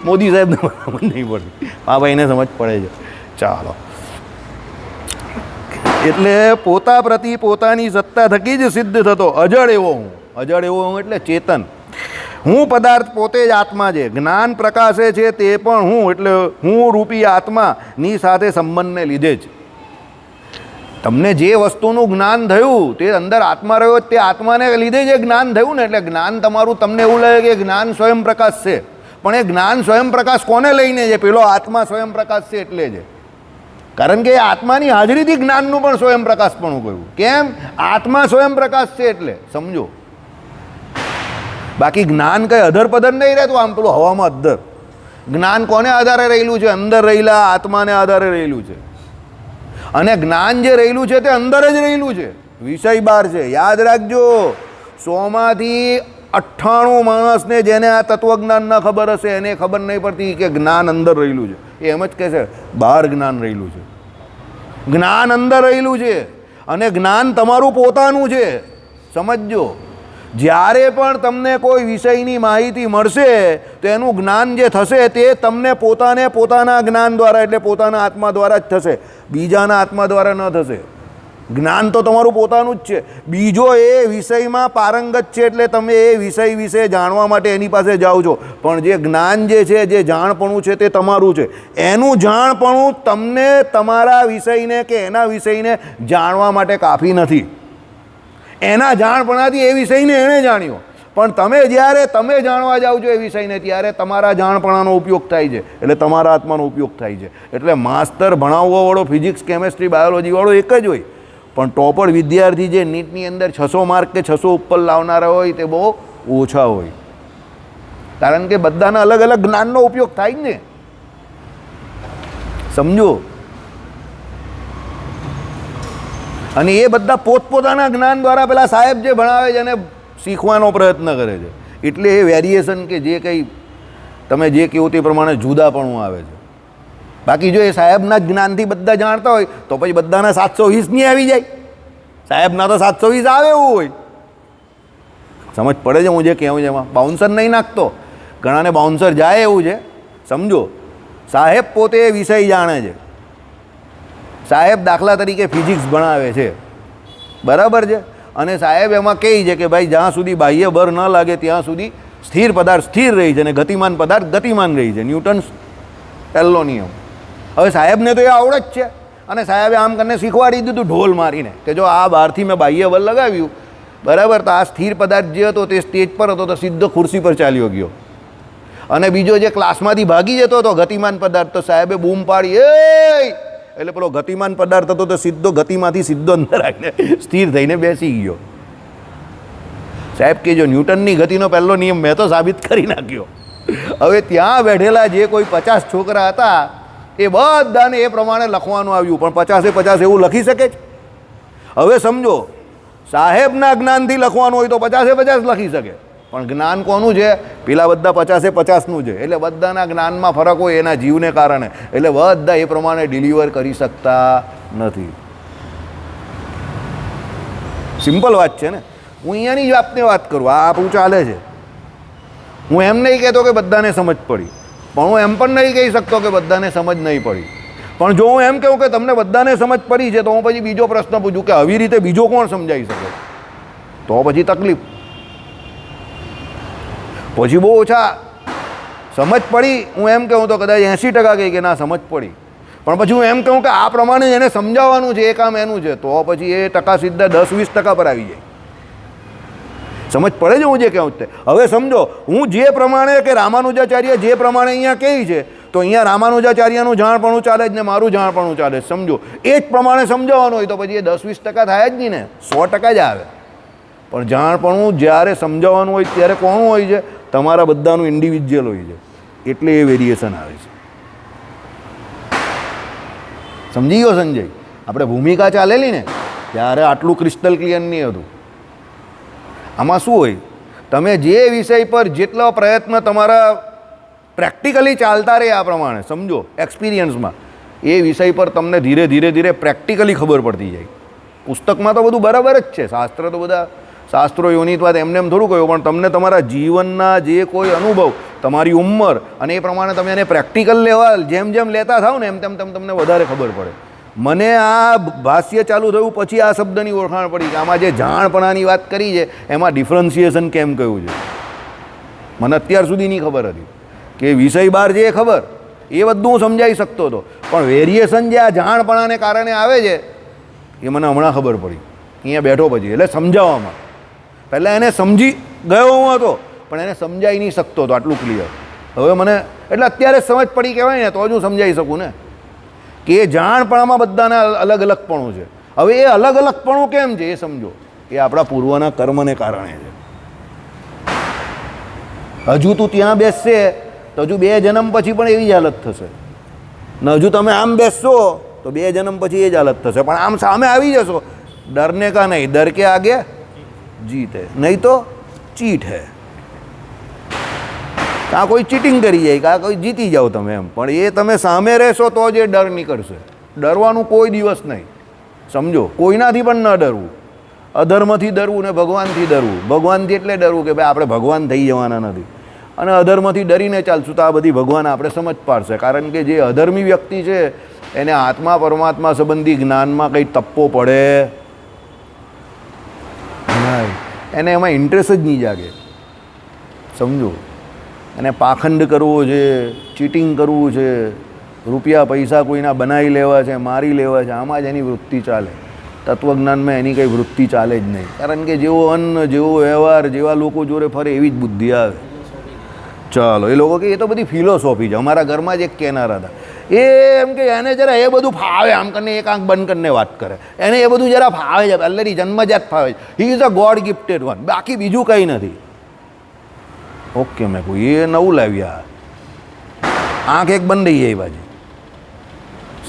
મોદી સાહેબને સમજ નહીં પડતી, આ ભાઈને સમજ પડે છે. ચાલો, એટલે પોતા પ્રતિ પોતાની સત્તા થકી જ સિદ્ધ થતો અજળ એવો હું. અજળ એવો હું એટલે ચેતન. હું પદાર્થ પોતે જ આત્મા છે. જ્ઞાન પ્રકાશે છે તે પણ હું, એટલે હું રૂપી આત્માની સાથે સંબંધને લીધે જ. તમને જે વસ્તુનું જ્ઞાન થયું તે અંદર આત્મા રહ્યો, તે આત્માને લીધે જે જ્ઞાન થયું ને, એટલે જ્ઞાન તમારું તમને એવું લાગે કે જ્ઞાન સ્વયં પ્રકાશ છે, પણ એ જ્ઞાન સ્વયં પ્રકાશ કોને લઈને છે? પેલો આત્મા સ્વયં પ્રકાશ છે એટલે છે. કારણ કે આત્માની હાજરીથી જ્ઞાનનું પણ સ્વયં પ્રકાશ પણ કહ્યું. કેમ? આત્મા સ્વયં પ્રકાશ છે એટલે, સમજો. બાકી જ્ઞાન કંઈ અધર પધર નહીં રહેતું, આમ પેલું હવામાં અધર. જ્ઞાન કોને આધારે રહેલું છે? અંદર રહેલા આત્માને આધારે રહેલું છે. અને જ્ઞાન જે રહેલું છે તે અંદર જ રહેલું છે, વિષય બહાર છે. યાદ રાખજો, 100માંથી 98 માણસને જેને આ તત્વજ્ઞાન ન ખબર હશે એને ખબર નહીં પડતી કે જ્ઞાન અંદર રહેલું છે. એ એમ જ કહે છે બહાર જ્ઞાન રહેલું છે. જ્ઞાન અંદર રહેલું છે, અને જ્ઞાન તમારું પોતાનું છે, સમજજો. જ્યારે પણ તમને કોઈ વિષયની માહિતી મળશે તો એનું જ્ઞાન જે થશે તે તમને પોતાને પોતાના જ્ઞાન દ્વારા, એટલે પોતાના આત્મા દ્વારા જ થશે, બીજાના આત્મા દ્વારા ન થશે. જ્ઞાન તો તમારું પોતાનું જ છે. બીજો એ વિષયમાં પારંગત છે એટલે તમે એ વિષય વિશે જાણવા માટે એની પાસે જાઓ છો, પણ જે જ્ઞાન જે છે, જે જાણપણું છે તે તમારું છે. એનું જાણપણું તમને તમારા વિષયને કે એના વિષયને જાણવા માટે કાફી નથી. એના જાણપણાથી એ વિષયને એણે જાણ્યો, પણ જ્યારે તમે જાણવા જાઓ છો એ વિષયને, ત્યારે તમારા જાણપણાનો ઉપયોગ થાય છે, એટલે તમારા આત્માનો ઉપયોગ થાય છે. એટલે માસ્તર ભણાવવાવાળો ફિઝિક્સ, કેમેસ્ટ્રી, બાયોલોજીવાળો એક જ હોય, પણ ટોપર વિદ્યાર્થી જે નીટની અંદર 600 માર્ક કે 600 ઉપર લાવનારા હોય તે બહુ ઓછા હોય. કારણ કે બધાના અલગ અલગ જ્ઞાનનો ઉપયોગ થાય જ ને, સમજો. અને એ બધા પોતપોતાના જ્ઞાન દ્વારા પેલા સાહેબ જે ભણાવે છે એને શીખવાનો પ્રયત્ન કરે છે. એટલે એ વેરિએશન કે જે કંઈ તમે જે કહો તે પ્રમાણે જુદાપણું આવે છે. બાકી જો એ સાહેબના જ જ્ઞાનથી બધા જાણતા હોય તો પછી બધાના 720 નહીં આવી જાય. સાહેબના તો 720 આવે એવું હોય. સમજ પડે છે હું જે કહેવું છે એમાં? બાઉન્સર નહીં નાખતો, ઘણાને બાઉન્સર જાય એવું છે, સમજો. સાહેબ પોતે એ વિષય જાણે છે. સાહેબ દાખલા તરીકે ફિઝિક્સ ભણાવે છે, બરાબર છે. અને સાહેબ એમાં કહે છે કે ભાઈ જ્યાં સુધી બાહ્ય બળ ન લાગે ત્યાં સુધી સ્થિર પદાર્થ સ્થિર રહી છે અને ગતિમાન પદાર્થ ગતિમાન રહી છે. ન્યૂટન્સ પહેલો નિયમ. હવે સાહેબને તો એ આવડે જ છે અને સાહેબે આમ કરીને શીખવાડી દીધું ઢોલ મારીને કે જો આ બહારથી મેં બાહ્ય બળ લગાવ્યું બરાબર, તો આ સ્થિર પદાર્થ જે હતો તે સ્ટેજ પર હતો તો સીધો ખુરશી પર ચાલ્યો ગયો. અને બીજો જે ક્લાસમાંથી ભાગી જતો હતો ગતિમાન પદાર્થ, તો સાહેબે બૂમ પાડી એ, એટલે પેલો ગતિમાન પદાર્થ હતો તો સીધો ગતિમાંથી સીધો અંદર આવીને સ્થિર થઈને બેસી ગયો. સાહેબ કે જો ન્યૂટનની ગતિનો પહેલો નિયમ મેં તો સાબિત કરી નાખ્યો. હવે ત્યાં બેઠેલા જે કોઈ 50 છોકરા હતા એ બધાને એ પ્રમાણે લખવાનું આવ્યું, પણ 50-50 એવું લખી શકે છે? હવે સમજો, સાહેબના જ્ઞાનથી લખવાનું હોય તો 50-50 લખી શકે, પણ જ્ઞાન કોનું છે? પેલા બધા 50-50નું છે. એટલે બધાના જ્ઞાનમાં ફરક હોય એના જીવને કારણે, એટલે બધા એ પ્રમાણે ડિલિવર કરી શકતા નથી. સિમ્પલ વાત છે ને. હું અહીંયાની જ આપને વાત કરું, આ આપણું ચાલે છે. હું એમ નહીં કહેતો કે બધાને સમજ પડી, પણ હું એમ પણ નહીં કહી શકતો કે બધાને સમજ નહીં પડી. પણ જો હું એમ કહું કે તમને બધાને સમજ પડી છે તો હું પછી બીજો પ્રશ્ન પૂછું કે આવી રીતે બીજો કોણ સમજાવી શકે? તો પછી તકલીફ. પછી બહુ ઓછા સમજ પડી, હું એમ કહું તો કદાચ 80% કહી કે ના સમજ પડી, પણ પછી હું એમ કહું કે આ પ્રમાણે એને સમજાવવાનું છે, એ કામ એનું છે, તો પછી એ ટકા સીધા 10-20% પર આવી જાય. સમજ પડે છે હું જે કહું તે? હવે સમજો, હું જે પ્રમાણે કે રામાનુજાચાર્ય જે પ્રમાણે અહીંયા કહે છે તો અહીંયા રામાનુજાચાર્યનું જાણપણું ચાલે જ ને મારું જાણપણું ચાલે જ. સમજો, એ જ પ્રમાણે સમજાવવાનું હોય તો પછી એ 10-20% થાય જ નહીં ને, 100% જ આવે. પણ જાણપણું જ્યારે સમજાવવાનું હોય ત્યારે કોનું હોય છે? તમારા બધાનું ઇન્ડિવિજ્યુઅલ હોય છે, એટલે એ વેરિએશન આવે છે. સમજી ગયો સંજય? આપણે ભૂમિકા ચાલેલી ને ત્યારે આટલું ક્રિસ્ટલ ક્લિયર નહીં હતું. આમાં શું હોય, તમે જે વિષય પર જેટલો પ્રયત્ન તમારા પ્રેક્ટિકલી ચાલતા રહે આ પ્રમાણે સમજો એક્સપિરિયન્સમાં, એ વિષય પર તમને ધીરે ધીરે ધીરે પ્રેક્ટિકલી ખબર પડતી જાય. પુસ્તકમાં તો બધું બરાબર જ છે, શાસ્ત્ર તો બધા શાસ્ત્રો યોનિત વાત એમને એમ થોડું કહ્યું, પણ તમને તમારા જીવનના જે કોઈ અનુભવ, તમારી ઉંમર અને એ પ્રમાણે તમે એને પ્રેક્ટિકલ લેવા જેમ જેમ લેતા થાવ ને એમ તેમ તમને વધારે ખબર પડે. મને આ ભાષ્ય ચાલુ થયું પછી આ શબ્દની ઓળખાણ પડી કે આમાં જે જાણપણાની વાત કરી છે એમાં ડિફરન્સિએશન કેમ કહ્યું છે. મને અત્યાર સુધી નહીં ખબર હતી કે વિષય બાર જે ખબર એ બધું હું સમજાવી શકતો હતો, પણ વેરિએશન જે આ જાણપણાને કારણે આવે છે એ મને હમણાં ખબર પડી અહીંયા બેઠો પછી. એટલે સમજાવવામાં પહેલાં એને સમજી ગયો હું હતો પણ એને સમજાવી નહીં શકતો હતો આટલું ક્લિયર. હવે મને એટલે અત્યારે સમજ પડી કહેવાય ને તો જ હું સમજાવી શકું ને કે એ જાણપણામાં બધાના અલગ અલગપણું છે. હવે એ અલગ અલગપણું કેમ છે એ સમજો, એ આપણા પૂર્વના કર્મને કારણે છે. હજુ તું ત્યાં બેસશે તો હજુ 2 જન્મ પછી પણ એવી જ હાલત થશે ને, હજુ તમે આમ બેસશો તો 2 જન્મ પછી એ જ હાલત થશે. પણ આમ સામે આવી જશો, ડરને કા નહીં, ડર કે આગે જીત હે, નહીં તો ચીટ હે. કાં કોઈ ચીટિંગ કરી જાય, કાં કોઈ જીતી જાઓ તમે એમ, પણ એ તમે સામે રહેશો તો જ એ ડર નીકળશે. ડરવાનું કોઈ દિવસ નહીં. સમજો, કોઈનાથી પણ ન ડરવું. અધર્મથી ડરવું ને ભગવાનથી ડરવું. ભગવાનથી એટલે ડરવું કે ભાઈ આપણે ભગવાન થઈ જવાના નથી, અને અધર્મથી ડરીને ચાલશું તો આ બધી ભગવાન આપણે સમજ પાડશે. કારણ કે જે અધર્મી વ્યક્તિ છે એને આત્મા પરમાત્મા સંબંધી જ્ઞાનમાં કંઈ તપ્પો પડે નહીં, એને એમાં ઇન્ટરેસ્ટ જ નહીં જાગે. સમજો, એને પાખંડ કરવો છે, ચીટિંગ કરવું છે, રૂપિયા પૈસા કોઈના બનાવી લેવા છે, મારી લેવા છે, આમાં જ એની વૃત્તિ ચાલે. તત્વજ્ઞાનમાં એની કંઈ વૃત્તિ ચાલે જ નહીં. કારણ કે જેવો અન્ન, જેવો વ્યવહાર, જેવા લોકો જોડે ફરે એવી જ બુદ્ધિ આવે. ચાલો, એ લોકો કે એ તો બધી ફિલોસોફી છે. અમારા ઘરમાં જ એક કહેનારા હતા, એ એમ કે એને જરા એ બધું ફાવે, આમ કરીને એક આંખ બંધ કરીને વાત કરે, એને એ બધું જરા ફાવે છે, પહેલેથી જન્મજાત ફાવે છે. He is a God gifted one, બાકી બીજું કંઈ નથી. ઓકે, મેં કહું એ નવું લાવ્યા, આંખ એક બંધ થઈ જાય બાજુ.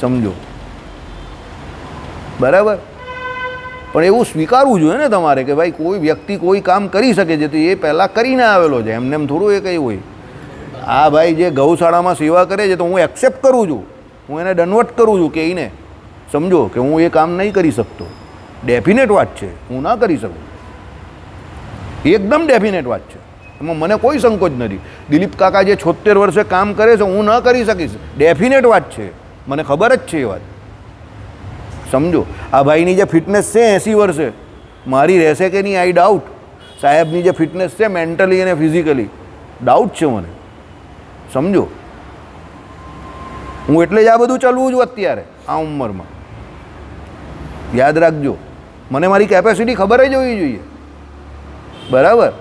સમજો, બરાબર? પણ એવું સ્વીકારવું જોઈએ ને તમારે કે ભાઈ કોઈ વ્યક્તિ કોઈ કામ કરી શકે છે તો એ પહેલાં કરીને આવેલો છે, એમને એમ થોડું એ કંઈ હોય. આ ભાઈ જે ગૌશાળામાં સેવા કરે છે તો હું એક્સેપ્ટ કરું છું, હું એને દંડવટ કરું છું કે એને સમજો કે હું એ કામ નહીં કરી શકતો. ડેફિનેટ વાત છે, હું ના કરી શકું, એકદમ ડેફિનેટ વાત છે, એમાં મને કોઈ સંકોચ નથી. દિલીપ કાકા જે 76 વર્ષે કામ કરે છે હું ન કરી શકીશ, ડેફિનેટ વાત છે, મને ખબર જ છે એ વાત. સમજો, આ ભાઈની જે ફિટનેસ છે 80 વર્ષે, મારી રહેશે કે નહીં આઈ ડાઉટ. સાહેબની જે ફિટનેસ છે મેન્ટલી અને ફિઝિકલી ડાઉટ છે મને, સમજો. હું એટલે જ આ બધું ચલવું છું અત્યારે આ ઉંમરમાં. યાદ રાખજો, મને મારી કેપેસિટી ખબર જ હોવી જોઈએ, બરાબર.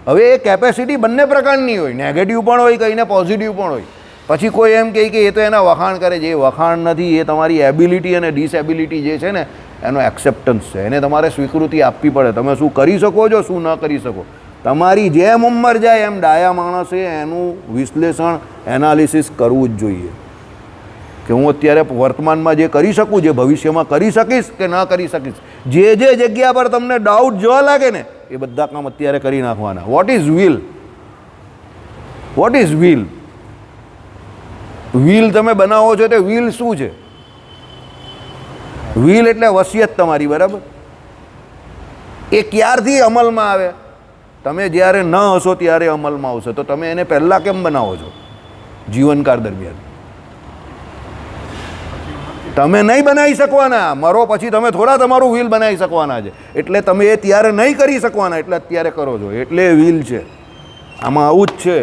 હવે એ કેપેસિટી બંને પ્રકારની હોય, નેગેટિવ પણ હોય કહીને પોઝિટિવ પણ હોય. પછી કોઈ એમ કહે કે એ તો એના વખાણ કરે છે, એ વખાણ નથી, એ તમારી એબિલિટી અને ડિસએબિલિટી જે છે ને એનો એક્સેપ્ટન્સ છે. એને તમારે સ્વીકૃતિ આપવી પડે. તમે શું કરી શકો છો, શું ન કરી શકો. તમારી જેમ ઉંમર જાય એમ ડાયા માણસે એનું વિશ્લેષણ એનાલિસિસ કરવું જ જોઈએ કે હું અત્યારે વર્તમાનમાં જે કરી શકું, જે ભવિષ્યમાં કરી શકીશ કે ન કરી શકીશ. જે જે જગ્યા પર તમને ડાઉટ જોવા લાગે ને એ બધા કામ અત્યારે કરી નાખવાના. What is will? What is will? Will તમે બનાવો છો તે વિલ શું છે? વિલ એટલે વસિયત તમારી, બરાબર. એ ક્યારથી અમલમાં આવે? તમે જ્યારે ન હશો ત્યારે અમલમાં આવશે. તો તમે એને પહેલાં કેમ બનાવો છો જીવનકાળ દરમિયાન? તમે નહીં બનાવી શકવાના. મરો પછી તમે થોડા તમારું વિલ બનાવી શકવાના છે. એટલે તમે એ ત્યારે નહીં કરી શકવાના, એટલે અત્યારે કરો છો. એટલે વિલ છે. આમાં આવું જ છે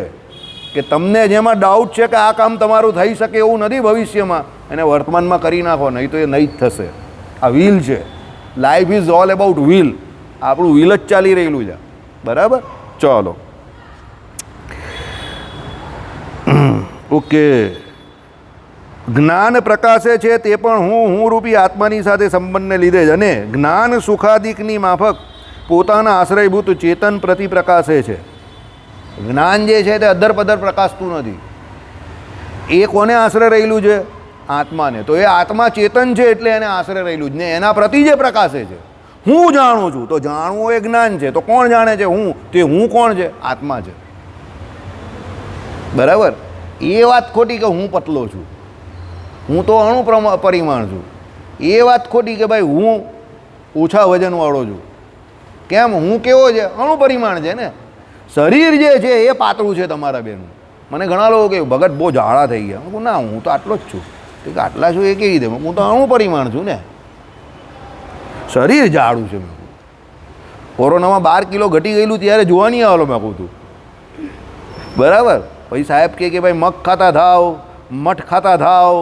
કે તમને જેમાં ડાઉટ છે કે આ કામ તમારું થઈ શકે એવું નથી ભવિષ્યમાં, એને વર્તમાનમાં કરી નાખો, નહીં તો એ નહીં જ થશે. આ વિલ છે. Life is all about will. આપણું વિલ જ ચાલી રહેલું છે, બરાબર. ચાલો, ઓકે. જ્ઞાન પ્રકાશે છે તે પણ હું રૂપી આત્માની સાથે સંબંધને લીધે જ, અને જ્ઞાન સુખાદિકની માફક પોતાના આશ્રયભૂત ચેતન પ્રતિ પ્રકાશે છે. જ્ઞાન જે છે તે અધર પ્રકાશતું નથી. એ કોને આશરે રહેલું છે? આત્માને. તો એ આત્મા ચેતન છે એટલે એને આશરે રહેલું જ ને એના પ્રતિ જે પ્રકાશે છે. હું જાણું છું, તો જાણવું એ જ્ઞાન છે. તો કોણ જાણે છે? હું. તે હું કોણ છે? આત્મા છે, બરાબર. એ વાત ખોટી કે હું પતલો છું, હું તો અણુ પરિમાણ છું. એ વાત ખોટી કે ભાઈ હું ઓછા વજનવાળો છું. કેમ? હું કેવો છે? અણુ પરિમાણ છે ને. શરીર જે છે એ પાતળું છે તમારા બેનું. મને ઘણા લોકો કહે ભગત બહુ જાડા થઈ ગયા. હું ના, હું તો આટલો જ છું. કે આટલા છું એ કેવી રીતે? હું તો અણુ પરિમાણ છું ને. શરીર જાડું છે. મેં કોરોનામાં 12 કિલો ઘટી ગયેલું ત્યારે જોવા નહીં આવેલો મેં કહું તું, બરાબર. પછી સાહેબ કહે કે ભાઈ મગ ખાતા થાવ, મઠ ખાતા થાવ,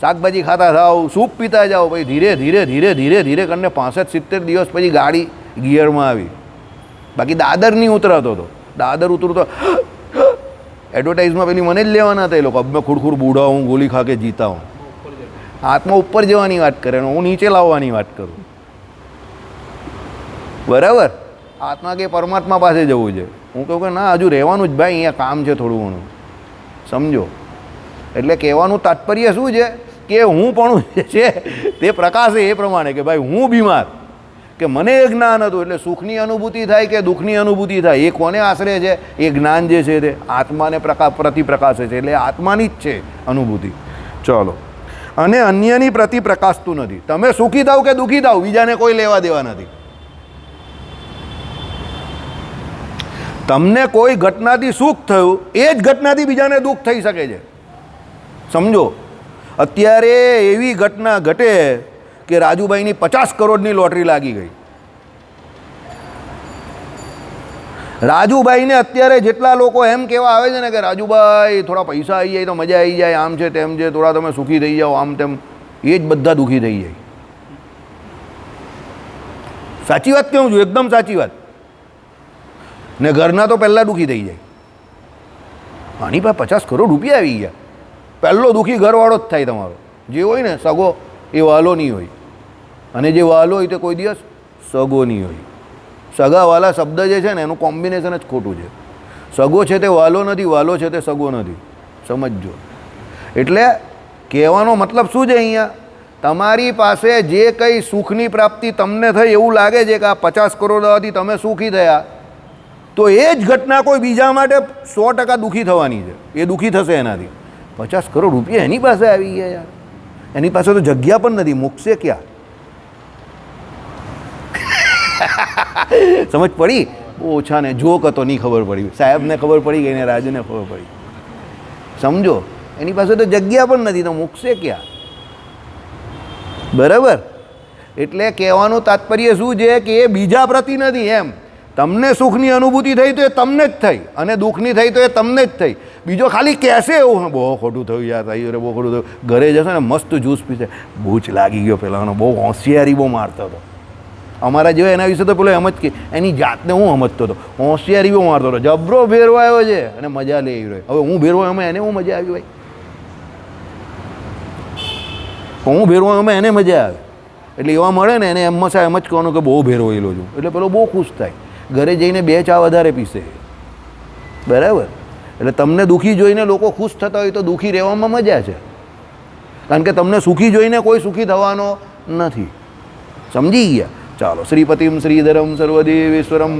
શાકભાજી ખાતા થાવ, સૂપ પીતા જાઓ. પછી ધીરે ધીરે ધીરે ધીરે ધીરે કરીને 65-70 દિવસ પછી ગાડી ગિયરમાં આવી. બાકી દાદર નહીં ઉતરાતો હતો. દાદર ઉતરતો એડવર્ટાઇઝમાં પેલી મને જ લેવાના હતા એ લોકો. अब मैं खुरखुर बूढ़ा हूँ, गोली खा के जीता हूँ. હાથમાં ઉપર જવાની વાત કરે, હું નીચે લાવવાની વાત કરું, બરાબર. આત્મા કે પરમાત્મા પાસે જવું છે. હું કહું કે ના, હજુ રહેવાનું જ ભાઈ, અહીંયા કામ છે થોડું ઘણું, સમજો. એટલે કહેવાનું તાત્પર્ય શું છે કે હું પણ છે તે પ્રકાશે એ પ્રમાણે કે ભાઈ હું બીમાર, કે મને એ જ્ઞાન હતું એટલે સુખની અનુભૂતિ થાય કે દુઃખની અનુભૂતિ થાય એ કોને આશરે છે? એ જ્ઞાન જે છે તે આત્માને પ્રતિ પ્રકાશે છે. એટલે આત્માની જ છે અનુભૂતિ. ચલો. અને અન્યની પ્રતિ પ્રકાશતું નથી. તમે સુખી થાવ કે દુઃખી થાવ, બીજાને કોઈ લેવા દેવા નથી. તમને કોઈ ઘટનાથી સુખ થયું, એ જ ઘટનાથી બીજાને દુઃખ થઈ શકે છે, સમજો. અત્યારે એવી ઘટના ઘટે કે રાજુભાઈની 50 કરોડની લોટરી લાગી ગઈ. રાજુભાઈને અત્યારે જેટલા લોકો એમ કહેવા આવે છે ને કે રાજુભાઈ થોડા પૈસા આવી જાય તો મજા આવી જાય, આમ છે તેમ છે, થોડા તમે સુખી થઈ જાઓ, આમ તેમ, એ જ બધા દુઃખી થઈ જાય. સાચી વાત કહું છું, એકદમ સાચી વાત. ને ઘરના તો પહેલાં દુઃખી થઈ જાય. આની પાસે 50 કરોડ રૂપિયા આવી ગયા, પહેલો દુઃખી ઘરવાળો જ થાય તમારો. જે હોય ને સગો, એ વાલો નહીં હોય. અને જે વાલો હોય તે કોઈ દિવસ સગો નહીં હોય. સગાવાલા શબ્દ જે છે ને એનું કોમ્બિનેશન જ ખોટું છે. સગો છે તે વાલો નથી, વાલો છે તે સગો નથી, સમજજો. એટલે કહેવાનો મતલબ શું છે અહીંયા? તમારી પાસે જે કંઈ સુખની પ્રાપ્તિ તમને થઈ એવું લાગે છે કે આ 50 કરોડ આવવાથી તમે સુખી થયા, તો એ જ ઘટના કોઈ બીજા માટે 100% દુઃખી થવાની છે. એ દુઃખી થશે એનાથી. 50 કરોડ રૂપિયા એની પાસે આવી ગયા યાર, એની પાસે તો જગ્યા પણ નથી, મૂકશે ક્યાં? સમજ પડી? ઓછા ને જોક હતો, નહીં ખબર પડી. સાહેબને ખબર પડી ગઈ ને રાજુને ખબર પડી, સમજો. એની પાસે તો જગ્યા પણ નથી, તો મૂકશે ક્યાં? બરાબર. એટલે કહેવાનું તાત્પર્ય શું છે કે એ બીજા પ્રતિ નથી એમ. તમને સુખની અનુભૂતિ થઈ તો એ તમને જ થઈ, અને દુઃખની થઈ તો એ તમને જ થઈ. બીજો ખાલી કહેશે એવું, બહુ ખોટું થયું યાર, ભાઈ બહુ ખોટું થયું, ઘરે જશે ને મસ્ત જ્યુસ પીશે, ભૂચ લાગી ગયો પેલાનો, બહુ હોશિયારી બહુ મારતો હતો. અમારા જેવા એના વિશે તો પેલો એમ જ કે એની જાતને હું સમજતો હતો, હોશિયારી બહુ મારતો હતો, જબરો ભેરવાયો છે અને મજા લઈ રહ્યો. હવે હું ભેરવાયો એમાં એને હું મજા આવી ભાઈ, હું ભેરવાયો એમાં એને મજા આવે. એટલે એવા મળે ને એને એમ જ કહેવાનું કે બહુ ભેરવાયેલો છું, એટલે પેલો બહુ ખુશ થાય, ઘરે જઈને 2 ચા વધારે પીશે. બરાબર? એટલે તમને દુઃખી જોઈને લોકો ખુશ થતા હોય તો દુઃખી રહેવામાં મજા છે, કારણ કે તમને સુખી જોઈને કોઈ સુખી થવાનો નથી. સમજી ગયા? ચાલો. શ્રીપતિમ શ્રીધરમ સર્વદેવેશ્વરમ